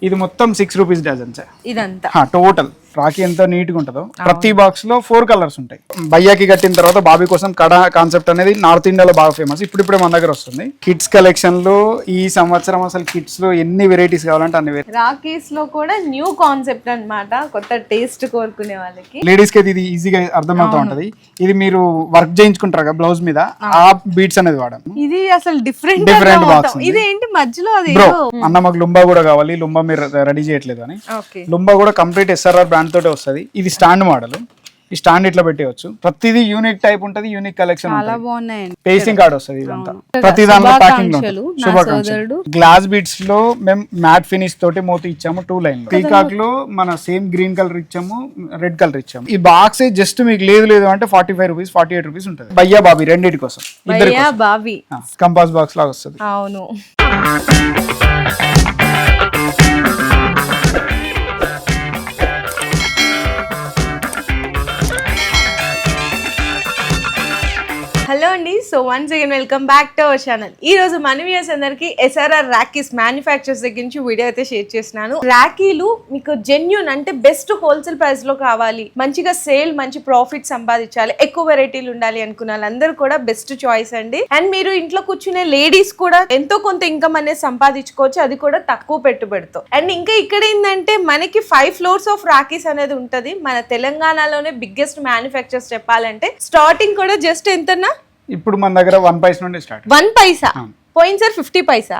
ఇది మొత్తం 6 rupees dozen sir. ఇదంతా టోటల్ రాఖీ ఎంత నీట్ గా ఉంటుందో. ప్రతి బాక్స్ లో 4 కలర్స్ ఉంటాయి. భయ్యాకి కట్టిన తర్వాత బాబీ కోసం కడా కాన్సెప్ట్ అనేది నార్త్ ఇండియాలో బాగా ఫేమస్. ఇప్పుడే మన దగ్గర వస్తుంది. కిడ్స్ కలెక్షన్ లో ఈ సంవత్సరం అసలు కిడ్స్ లో ఎన్ని వెరైటీస్ కావాలంటే అన్ని రాఖీస్ లో కూడా న్యూ కాన్సెప్ట్ అన్నమాట, కొత్త టేస్ట్ కోరుకునే వాళ్ళకి. లేడీస్ కి అయితే ఇది ఈజీగా అర్థమవుతా ఉంటది. ఇది మీరు వర్క్ చేయించుకుంటారు కదా బ్లౌజ్ మీద, ఆ బీట్స్ అనేది వాడాం. ఇది అసలు డిఫరెంట్ బాక్స్. ఇది ఏంటి మధ్యలో అది బ్రో అన్న మాకు లుంబా కూడా కావాలి, లుంబా మీరు రెడీ చేయట్లేదు అని. లుంబా కూడా కంప్లీట్ SRR బ్రాండ్ తోటే వస్తుంది. ఇది స్టాండ్ మోడల్. ఈ స్టాండ్ ఇట్లా పెట్టి వచ్చు. ప్రతిదీ యూనిక్ టైప్ ఉంటది, యూనిక్ కలెక్షన్. పేసింగ్ కార్డ్ వస్తుంది. ఇదంతా ప్రతి దానిలో ప్యాకింగ్ లో గ్లాస్ బీట్స్ లో మేము మ్యాట్ ఫినిష్ తోటి మోతి ఇచ్చాము 2 లైన్. పీకాక్ లో మన సేమ్ గ్రీన్ కలర్ ఇచ్చాము, రెడ్ కలర్ ఇచ్చాము. ఈ బాక్స్ జస్ట్ మీకు లేదు అంటే 45 రూపీస్ 48 రూపీస్ ఉంటుంది. భయ్యా బాబీ రెండింటి కోసం కంపాస్ బాక్స్ లాగా వస్తుంది. అవును. హలో అండి, so once again welcome back to our channel. ఈ రోజు మన వ్యూయర్స్ అందరికి SRR రాఖీస్ మ్యానుఫ్యాక్చర్స్ దగ్గర నుంచి వీడియో అయితే షేర్ చేస్తున్నాను. రాఖీలు మీకు జెన్యూన్ అంటే బెస్ట్ హోల్సేల్ ప్రైస్ లో కావాలి, మంచిగా సేల్, మంచి ప్రాఫిట్ సంపాదించాలి, ఎక్కువ వెరైటీలు ఉండాలి అనుకున్న వాళ్ళందరూ కూడా బెస్ట్ చాయిస్ అండి. అండ్ మీరు ఇంట్లో కూర్చునే లేడీస్ కూడా ఎంతో కొంత ఇన్కమ్ అనేది సంపాదించుకోవచ్చు, అది కూడా తక్కువ పెట్టుబడితో. అండ్ ఇంకా ఇక్కడ ఏంటంటే మనకి 5 ఫ్లోర్స్ ఆఫ్ రాఖీస్ అనేది ఉంటది. మన తెలంగాణలోనే బిగ్గెస్ట్ మ్యానుఫ్యాక్చర్స్ చెప్పాలంటే. స్టార్టింగ్ కూడా జస్ట్ ఎంతన్నా ఇప్పుడు మన దగ్గర 1 పైసా నుండి స్టార్ట్. 1 పైసా పోయింది సార్, 50 పైసా.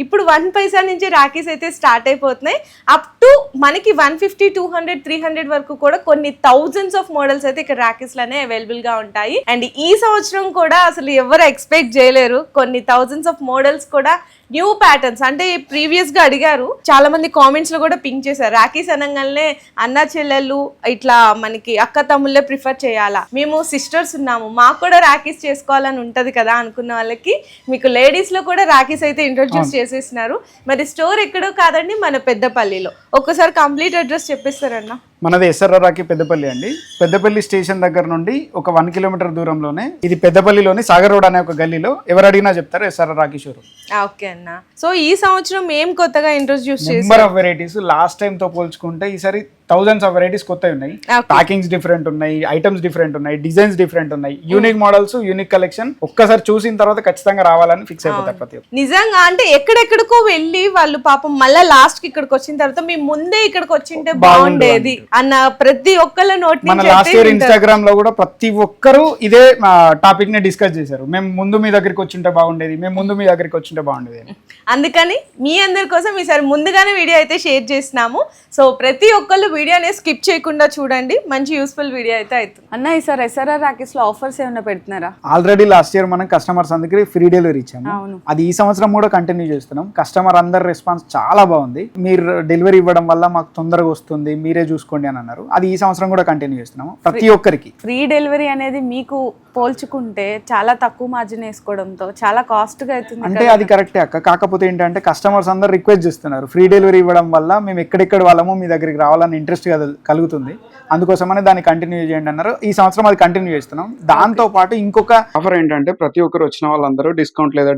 ఇప్పుడు 1 పైసా నుంచి రాఖీస్ అయితే స్టార్ట్ అయిపోతున్నాయి. అప్ టు మనకి 150, 200, 300 వరకు కూడా కొన్ని థౌజండ్స్ ఆఫ్ మోడల్స్ అయితే ఇక్కడ రాఖీస్ లోనే అవైలబుల్ గా ఉంటాయి. అండ్ ఈ సంవత్సరం కూడా అసలు ఎవరు ఎక్స్పెక్ట్ చేయలేరు, కొన్ని థౌజండ్స్ ఆఫ్ మోడల్స్ కూడా న్యూ ప్యాటర్న్స్. అంటే ప్రీవియస్ గా అడిగారు చాలా మంది, కామెంట్స్ లో కూడా పింక్ చేశారు, రాఖీస్ అనగానే అన్న చెల్లెళ్ళు ఇట్లా మనకి అక్క తమ్ముళ్ళే ప్రిఫర్ చేయాలా, మేము సిస్టర్స్ ఉన్నాము, మాకు కూడా రాఖీస్ చేసుకోవాలని ఉంటది కదా అనుకున్న వాళ్ళకి మీకు లేడీస్ లో కూడా రాఖీస్ అయితే ఇంట్రొడ్యూస్ చేసేసినారు. మరి స్టోర్ ఎక్కడో కాదండి, మన పెద్దపల్లిలో. ఒక్కసారి కంప్లీట్ అడ్రస్ చెప్పేస్తారన్నా. మనది SRR రాఖీ పెద్దపల్లి అండి. పెద్దపల్లి స్టేషన్ దగ్గర నుండి ఒక 1 కిలోమీటర్ దూరంలోనే. ఇది పెద్దపల్లిలోని సాగర్ రోడ్ అనే ఒక గల్లీలో. ఎవరు అడిగినా చెప్తారు SRR రాఖీ షోరూమ్. ఓకే అన్న. సో ఈ సంవత్సరం ఏం కొత్తగా ఇంట్రొడ్యూస్ చేశారు? Number of varieties. Last time తో పోల్చుకుంటే ఈసారి థౌజండ్స్ ఆఫ్ వెరైటీస్ కొత్తవి ఉన్నాయి. ప్యాకింగ్స్ డిఫరెంట్ ఉన్నాయి, ఐటమ్స్ డిఫరెంట్ ఉన్నాయి, డిజైన్స్ డిఫరెంట్ ఉన్నాయి, యూనిక్ మోడల్స్, యూనిక్ కలెక్షన్. ఒక్కసారి చూసిన తర్వాత ఖచ్చితంగా రావాలని ఫిక్స్ అయిపోతారు ప్రతి ఒక్కరు. నిజంగా అంటే ఎక్కడెక్కడికో వెళ్ళి వాళ్ళు పాపం మళ్ళీ లాస్ట్ కి ఇక్కడికి వచ్చిన తర్వాత మీ ముందే ఇక్కడికి వచ్చింటే బాగుండేది అన్న ప్రతి ఒక్కళ్ళ నోట్. మన లాస్ట్ ఇయర్ ఇన్స్టాగ్రామ్ లో కూడా ప్రతి ఒక్కరు ఇదే టాపిక్ ని డిస్కస్ చేశారు. మేము ముందు మీ దగ్గరికి వచ్చింటే బాగుండేది, మేము ముందు మీ దగ్గరికి వచ్చింటే బాగుండేది. అందుకని మీ అందరి కోసం ఈసారి ముందుగానే వీడియో అయితే షేర్ చేసినాము. సో ప్రతి ఒక్కళ్ళు వీడియోని స్కిప్ చేయకుండా చూడండి, మంచి యూస్ఫుల్ వీడియో అయితే అవుతుంది. అన్న ఈసారి SRR రాఖీస్ లో ఆఫర్స్ ఏమైనా పెడుతున్నారా? ఆల్రెడీ లాస్ట్ ఇయర్ మనం కస్టమర్స్ అందరికి ఫ్రీ డెలివరీ ఇచ్చాము. అది ఈ సంవత్సరం కూడా కంటిన్యూ చేస్తున్నాం. కస్టమర్ అందరి రెస్పాన్స్ చాలా బాగుంది. మీరు డెలివరీ ఇవ్వడం వల్ల మాకు తొందరగా వస్తుంది, మీరే చూసుకోండి అని అన్నారు. అది ఈ సంవత్సరం కూడా కంటిన్యూ చేస్తున్నాము. ప్రతి ఒక్కరికి ఫ్రీ డెలివరీ అనేది మీకు పోల్చుకుంటే చాలా తక్కువ మార్జిన్ వేసుకోవడంతో చాలా కాస్ట్ గా అవుతుంది. అంటే అది కరెక్టే అక్క. కాకపోతే ఏంటంటే కస్టమర్స్ అందరు రిక్వెస్ట్ చేస్తున్నారు, ఫ్రీ డెలివరీ ఇవ్వడం వల్ల మేము ఎక్కడెక్కడ వాళ్ళము మీ దగ్గరికి రావాలని ఇంట్రెస్ట్ కలుగుతుంది, అందుకోసమనే దాన్ని కంటిన్యూ చేయండి అన్నారు. ఈ సంవత్సరం అది కంటిన్యూ చేస్తున్నాం. దాంతో పాటు ఇంకొక ఆఫర్ ఏంటంటే ప్రతి ఒక్కరు వచ్చిన వాళ్ళందరూ డిస్కౌంట్ లేదా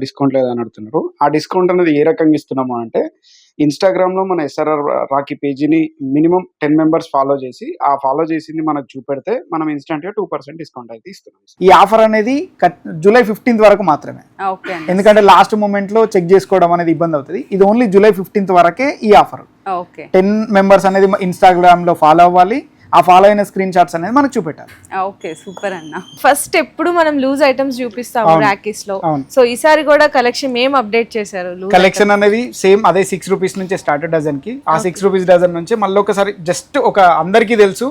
అని అడుగుతున్నారు. ఆ డిస్కౌంట్ అనేది ఏ రకంగా ఇస్తున్నాము అంటే, ఇన్స్టాగ్రామ్ లో మన SRR రాఖీ పేజీని మినిమం 10 మెంబర్స్ ఫాలో చేసి, ఆ ఫాలో చేసింది మనకు చూపెడితే మనం ఇన్స్టెంట్ గా 2% డిస్కౌంట్ అయితే ఇస్తున్నాం. ఈ ఆఫర్ అనేది జూలై 15th వరకు మాత్రమే. ఎందుకంటే లాస్ట్ మూమెంట్ లో చెక్ చేసుకోవడం అనేది ఇబ్బంది అవుతుంది. ఇది ఓన్లీ జూలై 15th వరకే ఈ ఆఫర్. 10 మెంబర్స్ అనేది ఇన్స్టాగ్రామ్ లో ఫాలో అవ్వాలి. ఆ ఫాలో అయిన స్క్రీన్ షాట్స్ అనేది మనకు చూపెట్టాలి. ఓకే, సూపర్ అన్న. ఫస్ట్ ఎప్పుడు మనం లూజ్ ఐటమ్స్ చూపిస్తాము రాఖీస్ లో. సో ఈసారి కూడా కలెక్షన్ ఏం అప్డేట్ చేశారు? కలెక్షన్ అనేది సేమ్ అదే 6 రూపీస్ నుంచి స్టార్ట్ డజన్ కి. ఆ 6 రూపీస్ డజన్ నుంచి మళ్ళీ ఒకసారి జస్ట్ ఒక అందరికీ తెలుసు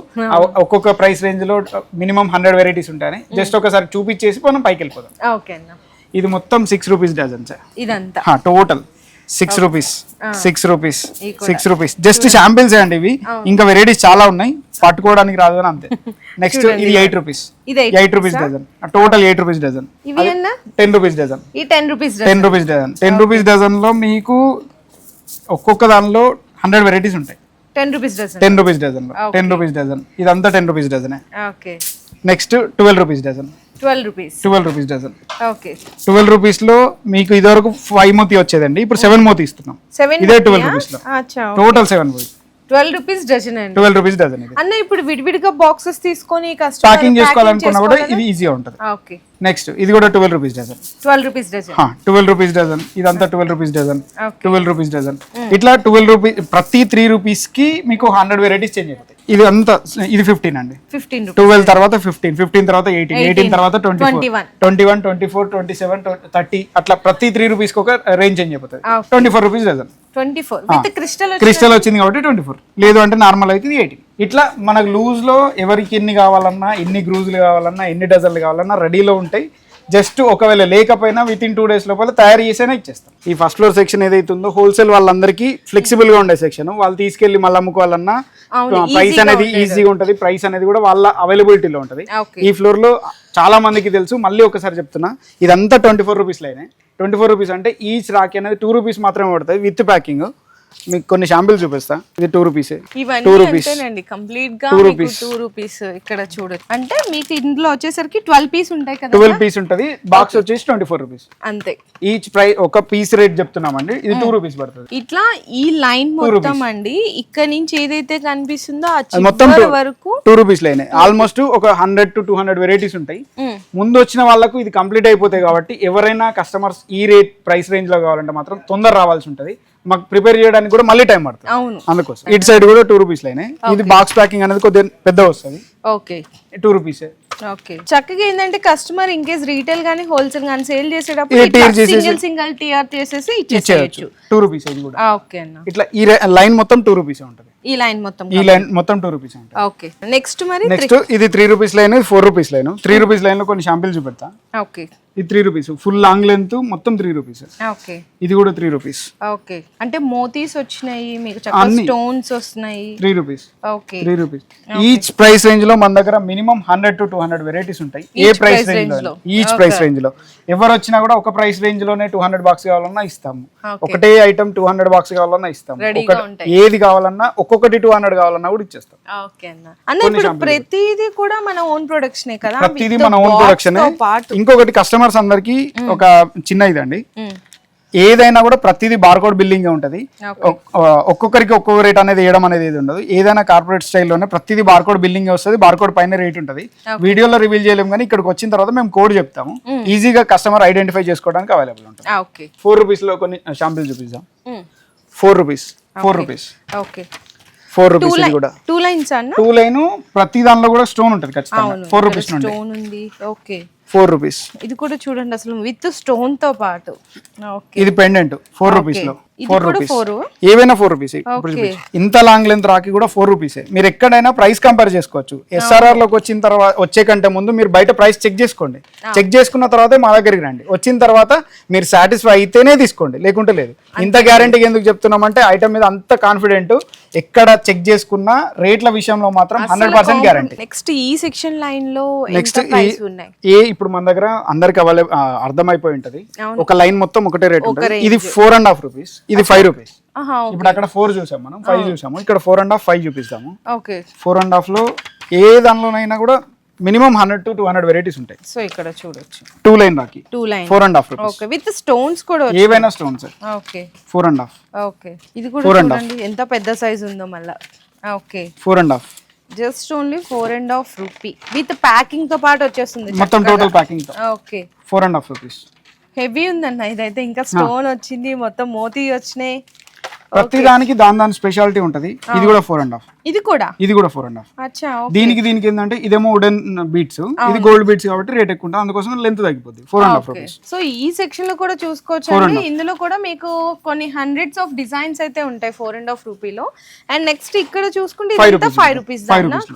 ఒక్కొక్క ప్రైస్ రేంజ్ లో మినిమం 100 వెరైటీస్ ఉంటాయని జస్ట్ ఒకసారి చూపించేసి మనం పైకి వెళ్ళిపోతాం. ఓకే అన్న. ఇది మొత్తం 6 రూపీస్ డజన్ సార్. ఇదంతా total 6 rupees 6 rupees 6 rupees. Just samples అండి ఇవి, ఇంకా వెరైటీస్ చాలా ఉన్నాయి, పట్టుకోవడానికి రాదు అని అంతే. నెక్స్ట్ ఇది 8 rupees 8 rupees dozen. Total 8 rupees dozen. 10 rupees dozen. 10 rupees 10 rupees dozen. 10 rupees dozen లో మీకు ఒక్కొక్క దానిలో 100 వెరైటీస్ ఉంటాయి. 10 rupees dozen. 10 rupees dozen. 10 rupees dozen. ఇదంతా 10 రూపీస్ డజనే. Okay. Next 12 rupees dozen. 12 rupees 12 rupees dozen. Okay 12 rupees లో మీకు ఇదివరకు 5 మోతీ వచ్చేదండి, ఇప్పుడు 7 మోతీ ఇస్తున్నాం. 7 ఇదే 12 రూపీస్ లో అచ్చా టోటల్ 7 మోతీ 12 రూపీస్ డజన్ అండి. 12 రూపీస్ డజన్. ఇది అన్న ఇప్పుడు విడివిడిగా బాక్సెస్ తీసుకొని కస్టమర్ ప్యాకింగ్ చేసుకోవాలనుకున్నా కూడా ఇది ఈజీగా ఉంటుంది. ఓకే నెక్స్ట్ ఇది కూడా 12 rupees dozen. 12 rupees dozen 12 rupees dozen. ఇదంతా 12 rupees dozen, Okay. 12 rupees dozen. ఇట్లా 12 రూపీస్ ప్రతి 3 రూపీస్ కి మీకు 100 వెరైటీస్ చేంజ్ అయిపోతాయి. ఇది అంతా ఇది 15 అండి. 15 రూపీస్ 12 తర్వాత 15, 15 తర్వాత 18, 18 తర్వాత 24, 21. 21, 24, 27, 30 అట్లా ప్రతి 3 రూపీస్ కి ఒక రేంజ్ చేంజ్ అయిపోతుంది. Okay. 24 rupees dozen. 24 with crystal crystal వచ్చింది కాబట్టి 24, లేదు అంటే నార్మల్ అయితే 18. ఇట్లా మనకు లూజ్ లో ఎవరికి ఎన్ని కావాలన్నా, ఎన్ని గ్రూజులు కావాలన్నా, ఎన్ని డజన్లు కావాలన్నా రెడీలో ఉంటాయి. జస్ట్ ఒకవేళ లేకపోయినా విత్ ఇన్ 2 days లోపల తయారు చేసేనా ఇచ్చేస్తాం. ఈ ఫస్ట్ ఫ్లోర్ సెక్షన్ ఏదైతే ఉందో హోల్సేల్ వాళ్ళందరికీ ఫ్లెక్సిబుల్ గా ఉండే సెక్షన్. వాళ్ళు తీసుకెళ్లి మళ్ళీ అమ్ముకోవాలన్నా ప్రైస్ అనేది ఈజీగా ఉంటది, ప్రైస్ అనేది కూడా వాళ్ళ అవైలబిలిటీలో ఉంటది. Okay. ఈ ఫ్లోర్ లో చాలా మందికి తెలుసు, మళ్ళీ ఒకసారి చెప్తున్నా, ఇదంతా 24 రూపీస్ లైనే. 24 రూపీస్ అంటే ఈచ్ రాఖీ అనేది 2 రూపీస్ మాత్రమే పడుతుంది విత్ ప్యాకింగ్. మీకు కొన్ని శాంపిల్స్ చూపిస్తా. ఇది 2 రూపీస్, ఇవన్నీ 2 రూపీస్, అంతేనండి కంప్లీట్ గా 2 మీకు రూపీస్. 2 రూపీస్ ఇక్కడ చూడొచ్చు. అంటే మీకు ఇందులో వచ్చేసరికి 12 పీస్ ఉంటాయి కదా, 12 పీస్ ఉంటది. బాక్స్ వచ్చేసి 24 రూపీస్. అంతే. ఈచ్ ప్రైస్ ఒక పీస్ రేట్ చెప్తున్నామండి, ఇది 2 రూపీస్ పడుతుంది. ఇట్లా ఈ లైన్ మొత్తం అండి ఇక్కడ నుంచి ఏదైతే కనిపిస్తుందో ఆ అది మొత్తం చివరి వరకు 2 రూపీస్ లైనే. ఆల్మోస్ట్ ఒక 100 to 200 వెరైటీస్ ఉంటాయి. ముందు వచ్చిన వాళ్ళకు ఇది కంప్లీట్ అయిపోతాయి కాబట్టి ఎవరైనా కస్టమర్స్ ఈ రేట్ ప్రైస్ రేంజ్ లో కావాలంటే మాత్రం తొందర రావాల్సి ఉంటది. మాకు ప్రిపేర్ చేయడానికి కూడా మళ్ళీ టైం పడుతుంది. అవును అందుకోసం ఇటు సైడ్ కూడా 2 రూపీస్ లైనే. ఇది బాక్స్ ప్యాకింగ్ అనేది కొద్దిగా పెద్ద వస్తుంది. Okay 2 rupees. ఓకే చక్కగా ఏంటంటే కస్టమర్ ఇన్ కేస్ రీటైల్ గానీ హోల్సేల్ గానీ సేల్ ఏ tier చేసేటప్పుడు చేసేసి- సింగిల్ టియర్ చేసేసి ఇచ్చేయచ్చు. ఇచ్చేయచ్చు. 2 రూపీస్ ఇది కూడా. ఓకే అన్న ఇట్లా ఈ లైన్ మొత్తం 2 రూపీస్ ఉంటుంది. ఈ లైన్ మొత్తం ఈ లైన్ మొత్తం 2 రూపీస్ ఉంటుంది. ఓకే నెక్స్ట్ మరి నెక్స్ట్ ఇది 3 rupees line, 4 rupees line. 3 rupees line లో కొన్ని శాంపిల్ చూపెడతా. ఓకే ఇది 3 రూపీస్ ఫుల్ లాంగ్ లెంత్ మొత్తం 3 రూపీస్. ఓకే ఇది కూడా 3 రూపీస్. ఓకే అంటే మోతీస్ వచ్చినాయి మీకు, చక్కగా అన్ని. స్టోన్స్ వస్తున్నాయి. 3 rupees. Okay 3 rupees. Each price range లో మన దగ్గర మినిమం 100 to 200 వెరైటీస్ ఉంటాయి. ఏ ప్రైస్ రేంజ్ లో, ఈచ్ ప్రైస్ రేంజ్ లో. ఎవరు వచ్చినా కూడా ఒక ప్రైస్ రేంజ్ లోనే 200 బాక్స్ కావాలన్నా ఇస్తాము. ఒకటే ఐటమ్ 200 బాక్స్ కావాలన్నా ఇస్తాము. రెడీగా ఉంటాయి. ఏది కావాలన్నా ఒక్కొక్కటి 200 కావాలన్నా కూడా ఇచ్చేస్తాం. ఓకే అన్న. అన్న ఇప్పుడు ప్రతిదీ కూడా మన ఓన్ ప్రొడక్షనే కదా, ప్రతిదీ మన ఓన్ ప్రొడక్షన్. ఇంకొకటి కస్టమర్స్ అందరికి ఒక చిన్న ఇదండి, ఏదైనా కూడా ప్రతిదీ బార్కోడ్ బిల్లింగ్ ఉంటది. ఒక్కొక్కరికి ఒక్కొక్క రేట్ అనేది వేయడం అనేది ఏది ఉండదు. ఏదైనా కార్పొరేట్ స్టైల్లోనే ప్రతిదీ బార్కోడ్ బిల్లింగ్ వస్తుంది. బార్కోడ్ పైన రేట్ ఉంటుంది. వీడియోలో రివీల్ చేయలేము, కానీ ఇక్కడికి వచ్చిన తర్వాత మేము కోడ్ చెప్తాము. ఈజీగా కస్టమర్ ఐడెంటిఫై చేసుకోవడానికి అవైలబుల్ ఉంటుంది. 4 రూపీస్ లో కొన్ని శాంపిల్ చూపిస్తాం. 4 రూపీస్, 4 రూపీస్. Okay 4 rupees. ఇది కూడా 2 లైన్స్ అన్న. 2 లైన్. ప్రతి దానిలో కూడా స్టోన్ ఉంటుంది ఖచ్చితంగా. 4 రూపీస్ నుండి స్టోన్ ఉంది. Okay 4 rupees. ఇది కూడా చూడండి అసలు విత్ స్టోన్ తో పాటు. ఓకే ఇది పెండెంట్ 4 రూపీస్ లో. ఇది 4 కూడా రూపీస్. 4. ఏవైనా 4 రూపీస్. ఓకే ఇంత లాంగ్ లెంత్ రాకి కూడా 4 రూపీసే. మీరు ఎక్కడైనా ప్రైస్ కంపేర్ చేసుకోవచ్చు. ఎస్ఆర్ఆర్ లోకి వచ్చిన తర్వాత వచ్చే కంటే ముందు మీరు బయట ప్రైస్ చెక్ చేసుకోండి. చెక్ చేసుకున్న తర్వాతే మా దగ్గరికి రండి. వచ్చిన తర్వాత మీరు సాటిస్ఫై అయితేనే తీసుకోండి, లేకుంటే లేదు. ఇంత గ్యారంటీగా ఎందుకు చెప్తున్నామంటే ఐటమ్ మీద అంత కాన్ఫిడెంట్. ఎక్కడ చెక్ చేసుకున్న రేట్ల విషయంలో మాత్రం 100% గ్యారంటీ. నెక్స్ట్ ఈ సెక్షన్ లైన్ లో నెక్స్ట్ ఎంత ప్రైస్ ఉన్నాయి? ఇప్పుడు మన దగ్గర అందరికి అర్థమైపోయి ఉంటది. అవును. ఒక లైన్ మొత్తం ఒకటే రేట్ ఉంటుంది. ఇది 4.5 రూపీస్, ఇది 5 రూపీస్. ఆహా ఇప్పుడు అక్కడ 4 చూసాం మనం, 5 చూసాము. ఇక్కడ 4.5, 5 చూపిస్తాము. ఓకే 4.5 లో ఏ దానిలోనైనా కూడా మినిమం 100 to 200 వెరైటీస్ ఉంటాయి. సో ఇక్కడ చూడొచ్చు 2 line Rocky 2 line 4.5 rupees. Okay with stones కూడా ఏవైనా స్టోన్స్. ఓకే 4.5. ఓకే ఇది కూడా చూడండి ఎంత పెద్ద సైజ్ ఉందో మళ్ళా. Okay 4.5 just only 4.5 rupee with packing తో పాటు వచ్చేస్తుంది మొత్తం టోటల్ ప్యాకింగ్ తో. Okay 4.5 rupees. హెవీ ఉందన్న ఇదైతే. ఇంకా స్టోన్ వచ్చింది, మొత్తం మోతీ వచ్చినాయి. ప్రతి దానికి దాని స్పెషాలిటీ ఉంటది. ఇది కూడా 4.5. ఇది కూడా 4.5. అచ్చా దీనికి ఏంటంటే ఇదేమో వుడెన్ బీట్స్, ఇది గోల్డ్ బీట్స్ కాబట్టి రేట్ ఎక్కువ ఉంటుంది. అందుకోసం లెంత్ తగ్గిపోద్ది. 4.5 రూపీస్. సో ఈ సెక్షన్ లో కూడా చూసుకోవచ్చు అండి. ఇందులో కూడా మీకు కొన్ని హండ్రెడ్స్ ఆఫ్ డిజైన్స్ అయితే ఉంటాయి 4.5 రూపీలో. అండ్ నెక్స్ట్ ఇక్కడ చూసుకుంటే 5 రూపీస్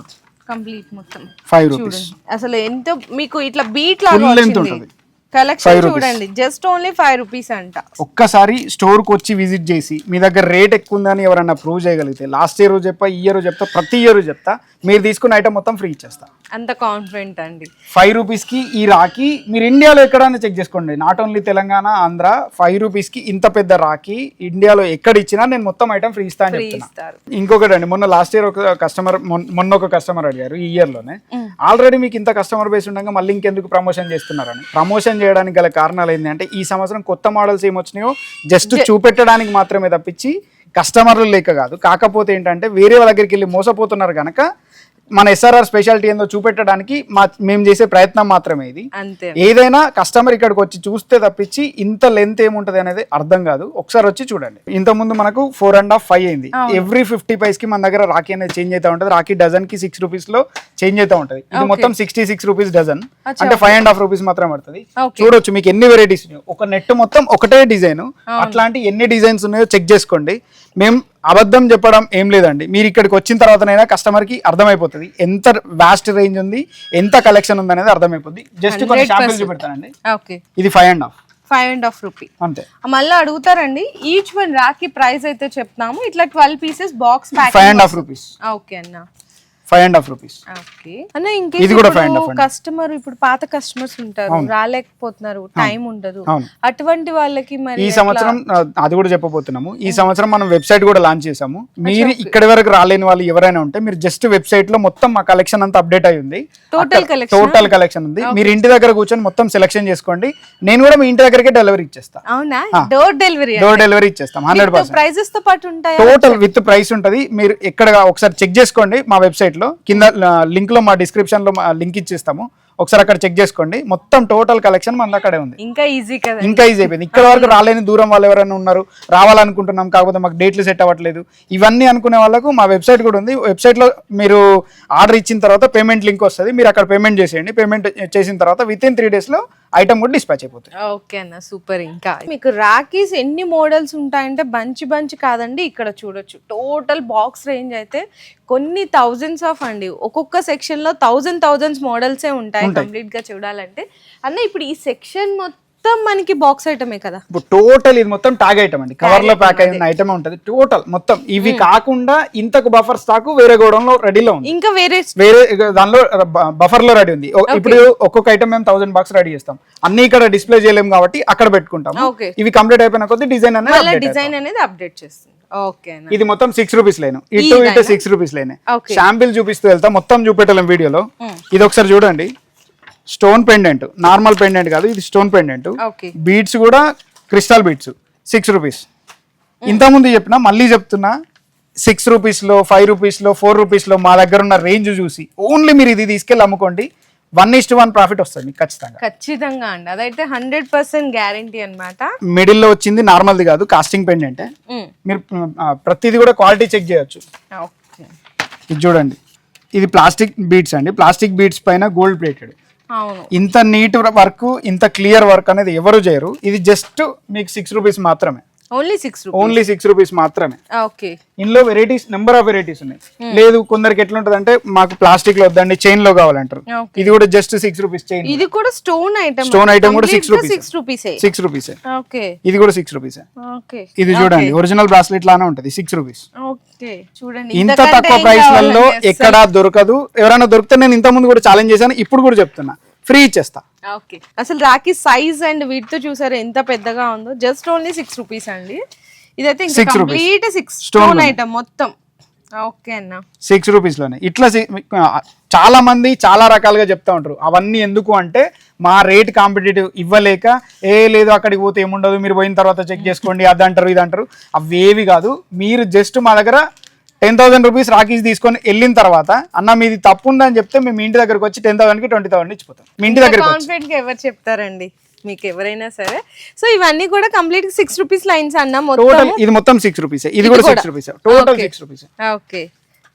కంప్లీట్ మొత్తం 5 రూపీస్. అసలు ఎంత మీకు ఇట్లా బీట్ లాగా ఫుల్ లెంత్ వచ్చింది. ఉంటుంది. కలెక్షన్ చూడండి, జస్ట్ ఓన్లీ 5 రూపీస్ అంట. ఒక్కసారి స్టోర్ కి వచ్చి విజిట్ చేసి మీ దగ్గర రేట్ ఎక్కువ ఉందని ఎవరన్నా ప్రూవ్ చేయగలిగితే, లాస్ట్ ఇయర్ చెప్తా, ఈ ఇయర్ చెప్తా, ప్రతి ఇయర్ చెప్తా, మీరు తీసుకున్న ఐటమ్ మొత్తం ఫ్రీ ఇచ్చేస్తా. అంత కాన్ఫిడెంట్ అండి. 5 రూపీస్ కి ఈ రాఖీ మీరు ఇండియాలో ఎక్కడైనా చెక్ చేసుకోండి, not only Telangana, Andhra. 5 rupees కి ఇంత పెద్ద రాఖీ ఇండియాలో ఎక్కడ ఇచ్చినా నేను మొత్తం ఐటమ్ ఫ్రీ ఇస్తా అని చెప్తున్నా. ఇంకొకటి అండి, మొన్న లాస్ట్ ఇయర్ ఒక కస్టమర్, మొన్న ఒక కస్టమర్ అడిగారు ఈ ఇయర్ లోనే, ఆల్రెడీ మీకు ఇంత కస్టమర్ బేస్ ఉండగా మళ్ళీ ఇంకెందుకు ప్రమోషన్ చేస్తున్నారని. ప్రమోషన్ చేయడానికి గల కారణాలు ఏంటంటే, ఈ సంవత్సరం కొత్త మోడల్స్ ఏమొచ్చినాయో జస్ట్ చూపెట్టడానికి మాత్రమే తప్పించి కస్టమర్లు లేక కాదు. కాకపోతే ఏంటంటే వేరే వాళ్ళ దగ్గరికి వెళ్ళి మోసపోతున్నారు కనుక మన ఎస్ఆర్ఆర్ స్పెషాలిటీ ఏందో చూపెట్టడానికి మేము చేసే ప్రయత్నం మాత్రమే ఇది. ఏదైనా కస్టమర్ ఇక్కడికి వచ్చి చూస్తే తప్పించి ఇంత లెంత్ ఏముంటది అనేది అర్థం కాదు. ఒకసారి వచ్చి చూడండి. ఇంత ముందు మనకు 4.5, 5 అయింది. ఎవ్రీ 50 పైస్ కి మన దగ్గర రాఖీ అనేది చేంజ్ అవుతా ఉంటది. రాఖీ డజన్ కి 6 రూపీస్ లో చేంజ్ అవుతా ఉంటది. ఇది మొత్తం 66 రూపీస్ డజన్, అంటే 5.5 రూపీస్ మాత్రం పడుతుంది. చూడొచ్చు మీకు ఎన్ని వెరైటీస్ ఉన్నాయో. ఒక నెట్ మొత్తం ఒకటే డిజైన్, అట్లాంటి ఎన్ని డిజైన్స్ ఉన్నాయో చెక్ చేసుకోండి. మేము అబద్ధం చెప్పడం ఏం లేదండి. మీరు ఇక్కడికి వచ్చిన తర్వాతనైనా కస్టమర్ కి అర్థమైపోతుంది ఎంత వాస్ట్ రేంజ్ ఉంది, ఎంత కలెక్షన్ ఉంది అనేది అర్థమైపోతుంది. జస్ట్ కొన్ని శాంపిల్స్ చూపెడతానండి. ఇది 5.5 రూపీ అంతే. మళ్ళీ అడుగుతారండి, ఈచ్ వన్ రాఖీ ప్రైస్ అయితే చెప్తాము. ఇట్లా 12 పీసెస్ బాక్స్ 5.5 రూపీస్. ఓకే అన్న, 5.5 రూపీస్. అన్న ఇంకేం కస్టమర్, ఇప్పుడు పాత కస్టమర్స్ ఉంటారు, రాలేకపోతున్నారు, టైం ఉండదు, అటువంటి వాళ్ళకి మరి ఈ సంవత్సరం అది కూడా చెప్పబోతున్నాము. ఈ సంవత్సరం మనం వెబ్సైట్ కూడా లాంచ్ చేసాము. మీరు ఇక్కడి వరకు రాలేని వాళ్ళు ఎవరైనా ఉంటే మీరు జస్ట్ వెబ్సైట్ లో మొత్తం మా కలెక్షన్ అంతా అప్డేట్ అయి ఉంది. టోటల్ కలెక్షన్ ఉంది. మీరు ఇంటి దగ్గర కూర్చొని మొత్తం సెలెక్షన్ చేసుకోండి. నేను కూడా మీ ఇంటి దగ్గరకే డెలివరీ ఇచ్చేస్తా. అవునా? డోర్ డెలివరీ ఇచ్చేస్తాం. 100% ప్రైజెస్ తో పాటు ఉంటాయి. టోటల్ విత్ ప్రైస్ ఉంటది. మీరు ఎక్కడ ఒకసారి చెక్ చేసుకోండి. మా వెబ్సైట్ లో కింద లింక్ లో, మా డిస్క్రిప్షన్ లో లింక్ ఇచ్చేస్తాము. ఒకసారి అక్కడ చెక్ చేసుకోండి. మొత్తం టోటల్ కలెక్షన్ మన అక్కడే ఉంది. ఇంకా ఈజీ అయిపోయింది. ఇక్కడ వరకు రాలేని దూరం వాళ్ళు ఎవరైనా ఉన్నారు, రావాలనుకుంటున్నాం కాకపోతే మాకు డేట్లు సెట్ అవ్వట్లేదు, ఇవన్నీ అనుకునే వాళ్ళకు మా వెబ్సైట్ కూడా ఉంది. వెబ్సైట్ లో మీరు ఆర్డర్ ఇచ్చిన తర్వాత పేమెంట్ లింక్ వస్తుంది. మీరు అక్కడ పేమెంట్ చేసేయండి. పేమెంట్ చేసిన తర్వాత విత్ ఇన్ 3 days లో ఐటమ్ కూడా డిస్పాచ్ అయిపోతుంది. ఓకే అన్న, సూపర్. ఇంకా మీకు రాఖీస్ ఎన్ని మోడల్స్ ఉంటాయంటే బంచ్ కాదండి. ఇక్కడ చూడొచ్చు టోటల్ బాక్స్ రేంజ్ అయితే కొన్ని థౌజండ్స్ ఆఫ్ అండి. ఒక్కొక్క సెక్షన్ లో థౌజండ్స్ మోడల్సే ఉంటాయి కంప్లీట్ గా చూడాలంటే. అన్న ఇప్పుడు ఈ సెక్షన్ మొత్తం మనకి బాక్స్ ఐటమే కదా? ఇప్పుడు టోటల్ ఇది మొత్తం ట్యాగ్ ఐటమ్ అండి. కవర్ లో ప్యాక్ అయిన ఐటమ్ ఉంటది టోటల్ మొత్తం. ఇవి కాకుండా ఇంతకు బఫర్ స్టాక్ వేరే గోడౌన్ లో రెడీలో ఉంది. ఇంకా వేరే దానిలో బఫర్ లో రెడీ ఉంది. ఇప్పుడు ఒక్కొక్క ఐటమ్ మేము 1000 బాక్స్ రెడీ చేస్తాం. అన్ని ఇక్కడ డిస్ప్లే చేయలేము కాబట్టి అక్కడ పెట్టుకుంటాం. ఇవి కంప్లీట్ అయిపోయిన కొద్ది డిజైన్ అనేది అప్డేట్ చేస్తుంది. ఇది మొత్తం 6 రూపీస్ లైన్, ఇటు 6 రూపీస్ లైన్. శాంపిల్ చూపిస్తూ వెళ్తా, మొత్తం చూపెట్టలేం వీడియోలో. ఇది ఒకసారి చూడండి. స్టోన్ పెండెంట్, నార్మల్ పెండెంట్ కాదు, ఇది స్టోన్ పెండెంట్. బీడ్స్ కూడా క్రిస్టల్ బీడ్స్, 6 రూపీస్. ఇంతకుముందు చెప్పినా మళ్ళీ చెప్తున్నా, 6 రూపీస్ లో, 5 రూపీస్ లో, 4 రూపీస్ లో మా దగ్గర ఉన్న రేంజ్ చూసి ఓన్లీ మీరు ఇది తీసుకెళ్ళి అమ్ముకోండి. 1:1 ప్రాఫిట్ వస్తుంది మీకు ఖచ్చితంగా అండి. అదైతే 100% గ్యారంటీ అన్నమాట. మిడిల్ లో వచ్చింది నార్మల్ది కాదు, కాస్టింగ్ పెండెంట్. మీరు ప్రతిదీ కూడా క్వాలిటీ చెక్ చేయొచ్చు. ఇది చూడండి, ఇది ప్లాస్టిక్ బీడ్స్ అండి. ప్లాస్టిక్ బీడ్స్ పైన గోల్డ్ ప్లేటెడ్. ఇంత నీట్ వర్క్, ఇంత క్లియర్ వర్క్ అనేది ఎవరు చేయరు. ఇది జస్ట్ మీకు 6 రూపీస్ మాత్రమే. ఓన్లీ 6 రూపీస్ మాత్రమే. ఇందులో వెరైటీస్, నెంబర్ ఆఫ్ వెరైటీస్ ఉన్నాయి. లేదు కొందరికి ఎట్లుంటది అంటే మాకు ప్లాస్టిక్ లో వద్దండి, చైన్ లో కావాలంటారు. ఇది కూడా జస్ట్ 6 రూపీస్ చైన్. ఇది కూడా స్టోన్ ఐటమ్ కూడా 6 రూపీస్. ఇది కూడా 6 రూపీస్. ఇది చూడండి, ఒరిజినల్ బ్రాస్లెట్ లానే ఉంటది, 6 రూపీస్. చూడండి, ఇంత తక్కువ ప్రైస్ లలో ఎక్కడా దొరకదు. ఎవరైనా దొరికితే నేను ఇంత ముందు కూడా ఛాలెంజ్ చేశాను, ఇప్పుడు కూడా చెప్తున్నా, ఫ్రీ ఇచ్చేస్తా. ఓకే, అసలు రాఖీ సైజ్ అండ్ వీటితో చూసారు ఎంత పెద్దగా ఉందో. జస్ట్ ఓన్లీ 6 రూపీస్ అండి. ఇదైతే కంప్లీట్ 6 స్టోన్ ఐటమ్ మొత్తం. ఓకే అన్న, 6 రూపీస్ లోనే. ఇట్లా చాలా మంది చాలా రకాలుగా చెప్తా ఉంటారు. అవన్నీ ఎందుకు అంటే మా రేట్ కాంపిటేటివ్ ఇవ్వలేక, లేదు అక్కడికి పోతే ఏముండదు, మీరు పోయిన తర్వాత చెక్ చేసుకోండి, అదంటారు ఇదంటారు. అవేవి కాదు. మీరు జస్ట్ మా దగ్గర 10,000 రూపీస్ రాఖీస్ తీసుకొని వెళ్ళిన తర్వాత, అన్న మీది తప్పు ఉందని చెప్తే మేము ఇంటి దగ్గరకు వచ్చి 10,000కి 20,000 ఇచ్చిపోతాం. మీ ఇంటి దగ్గర కాన్ఫిడెంట్ గా ఎవరు చెప్తారండి మీకు, ఎవరైనా సరే. సో ఇవన్నీ కూడా కంప్లీట్ 6 రూపీస్ లైన్స్ అన్న మొత్తం. ఇది మొత్తం 6 రూపీస్. ఇది కూడా 6 రూపీస్. Total 6 rupees. ఓకే,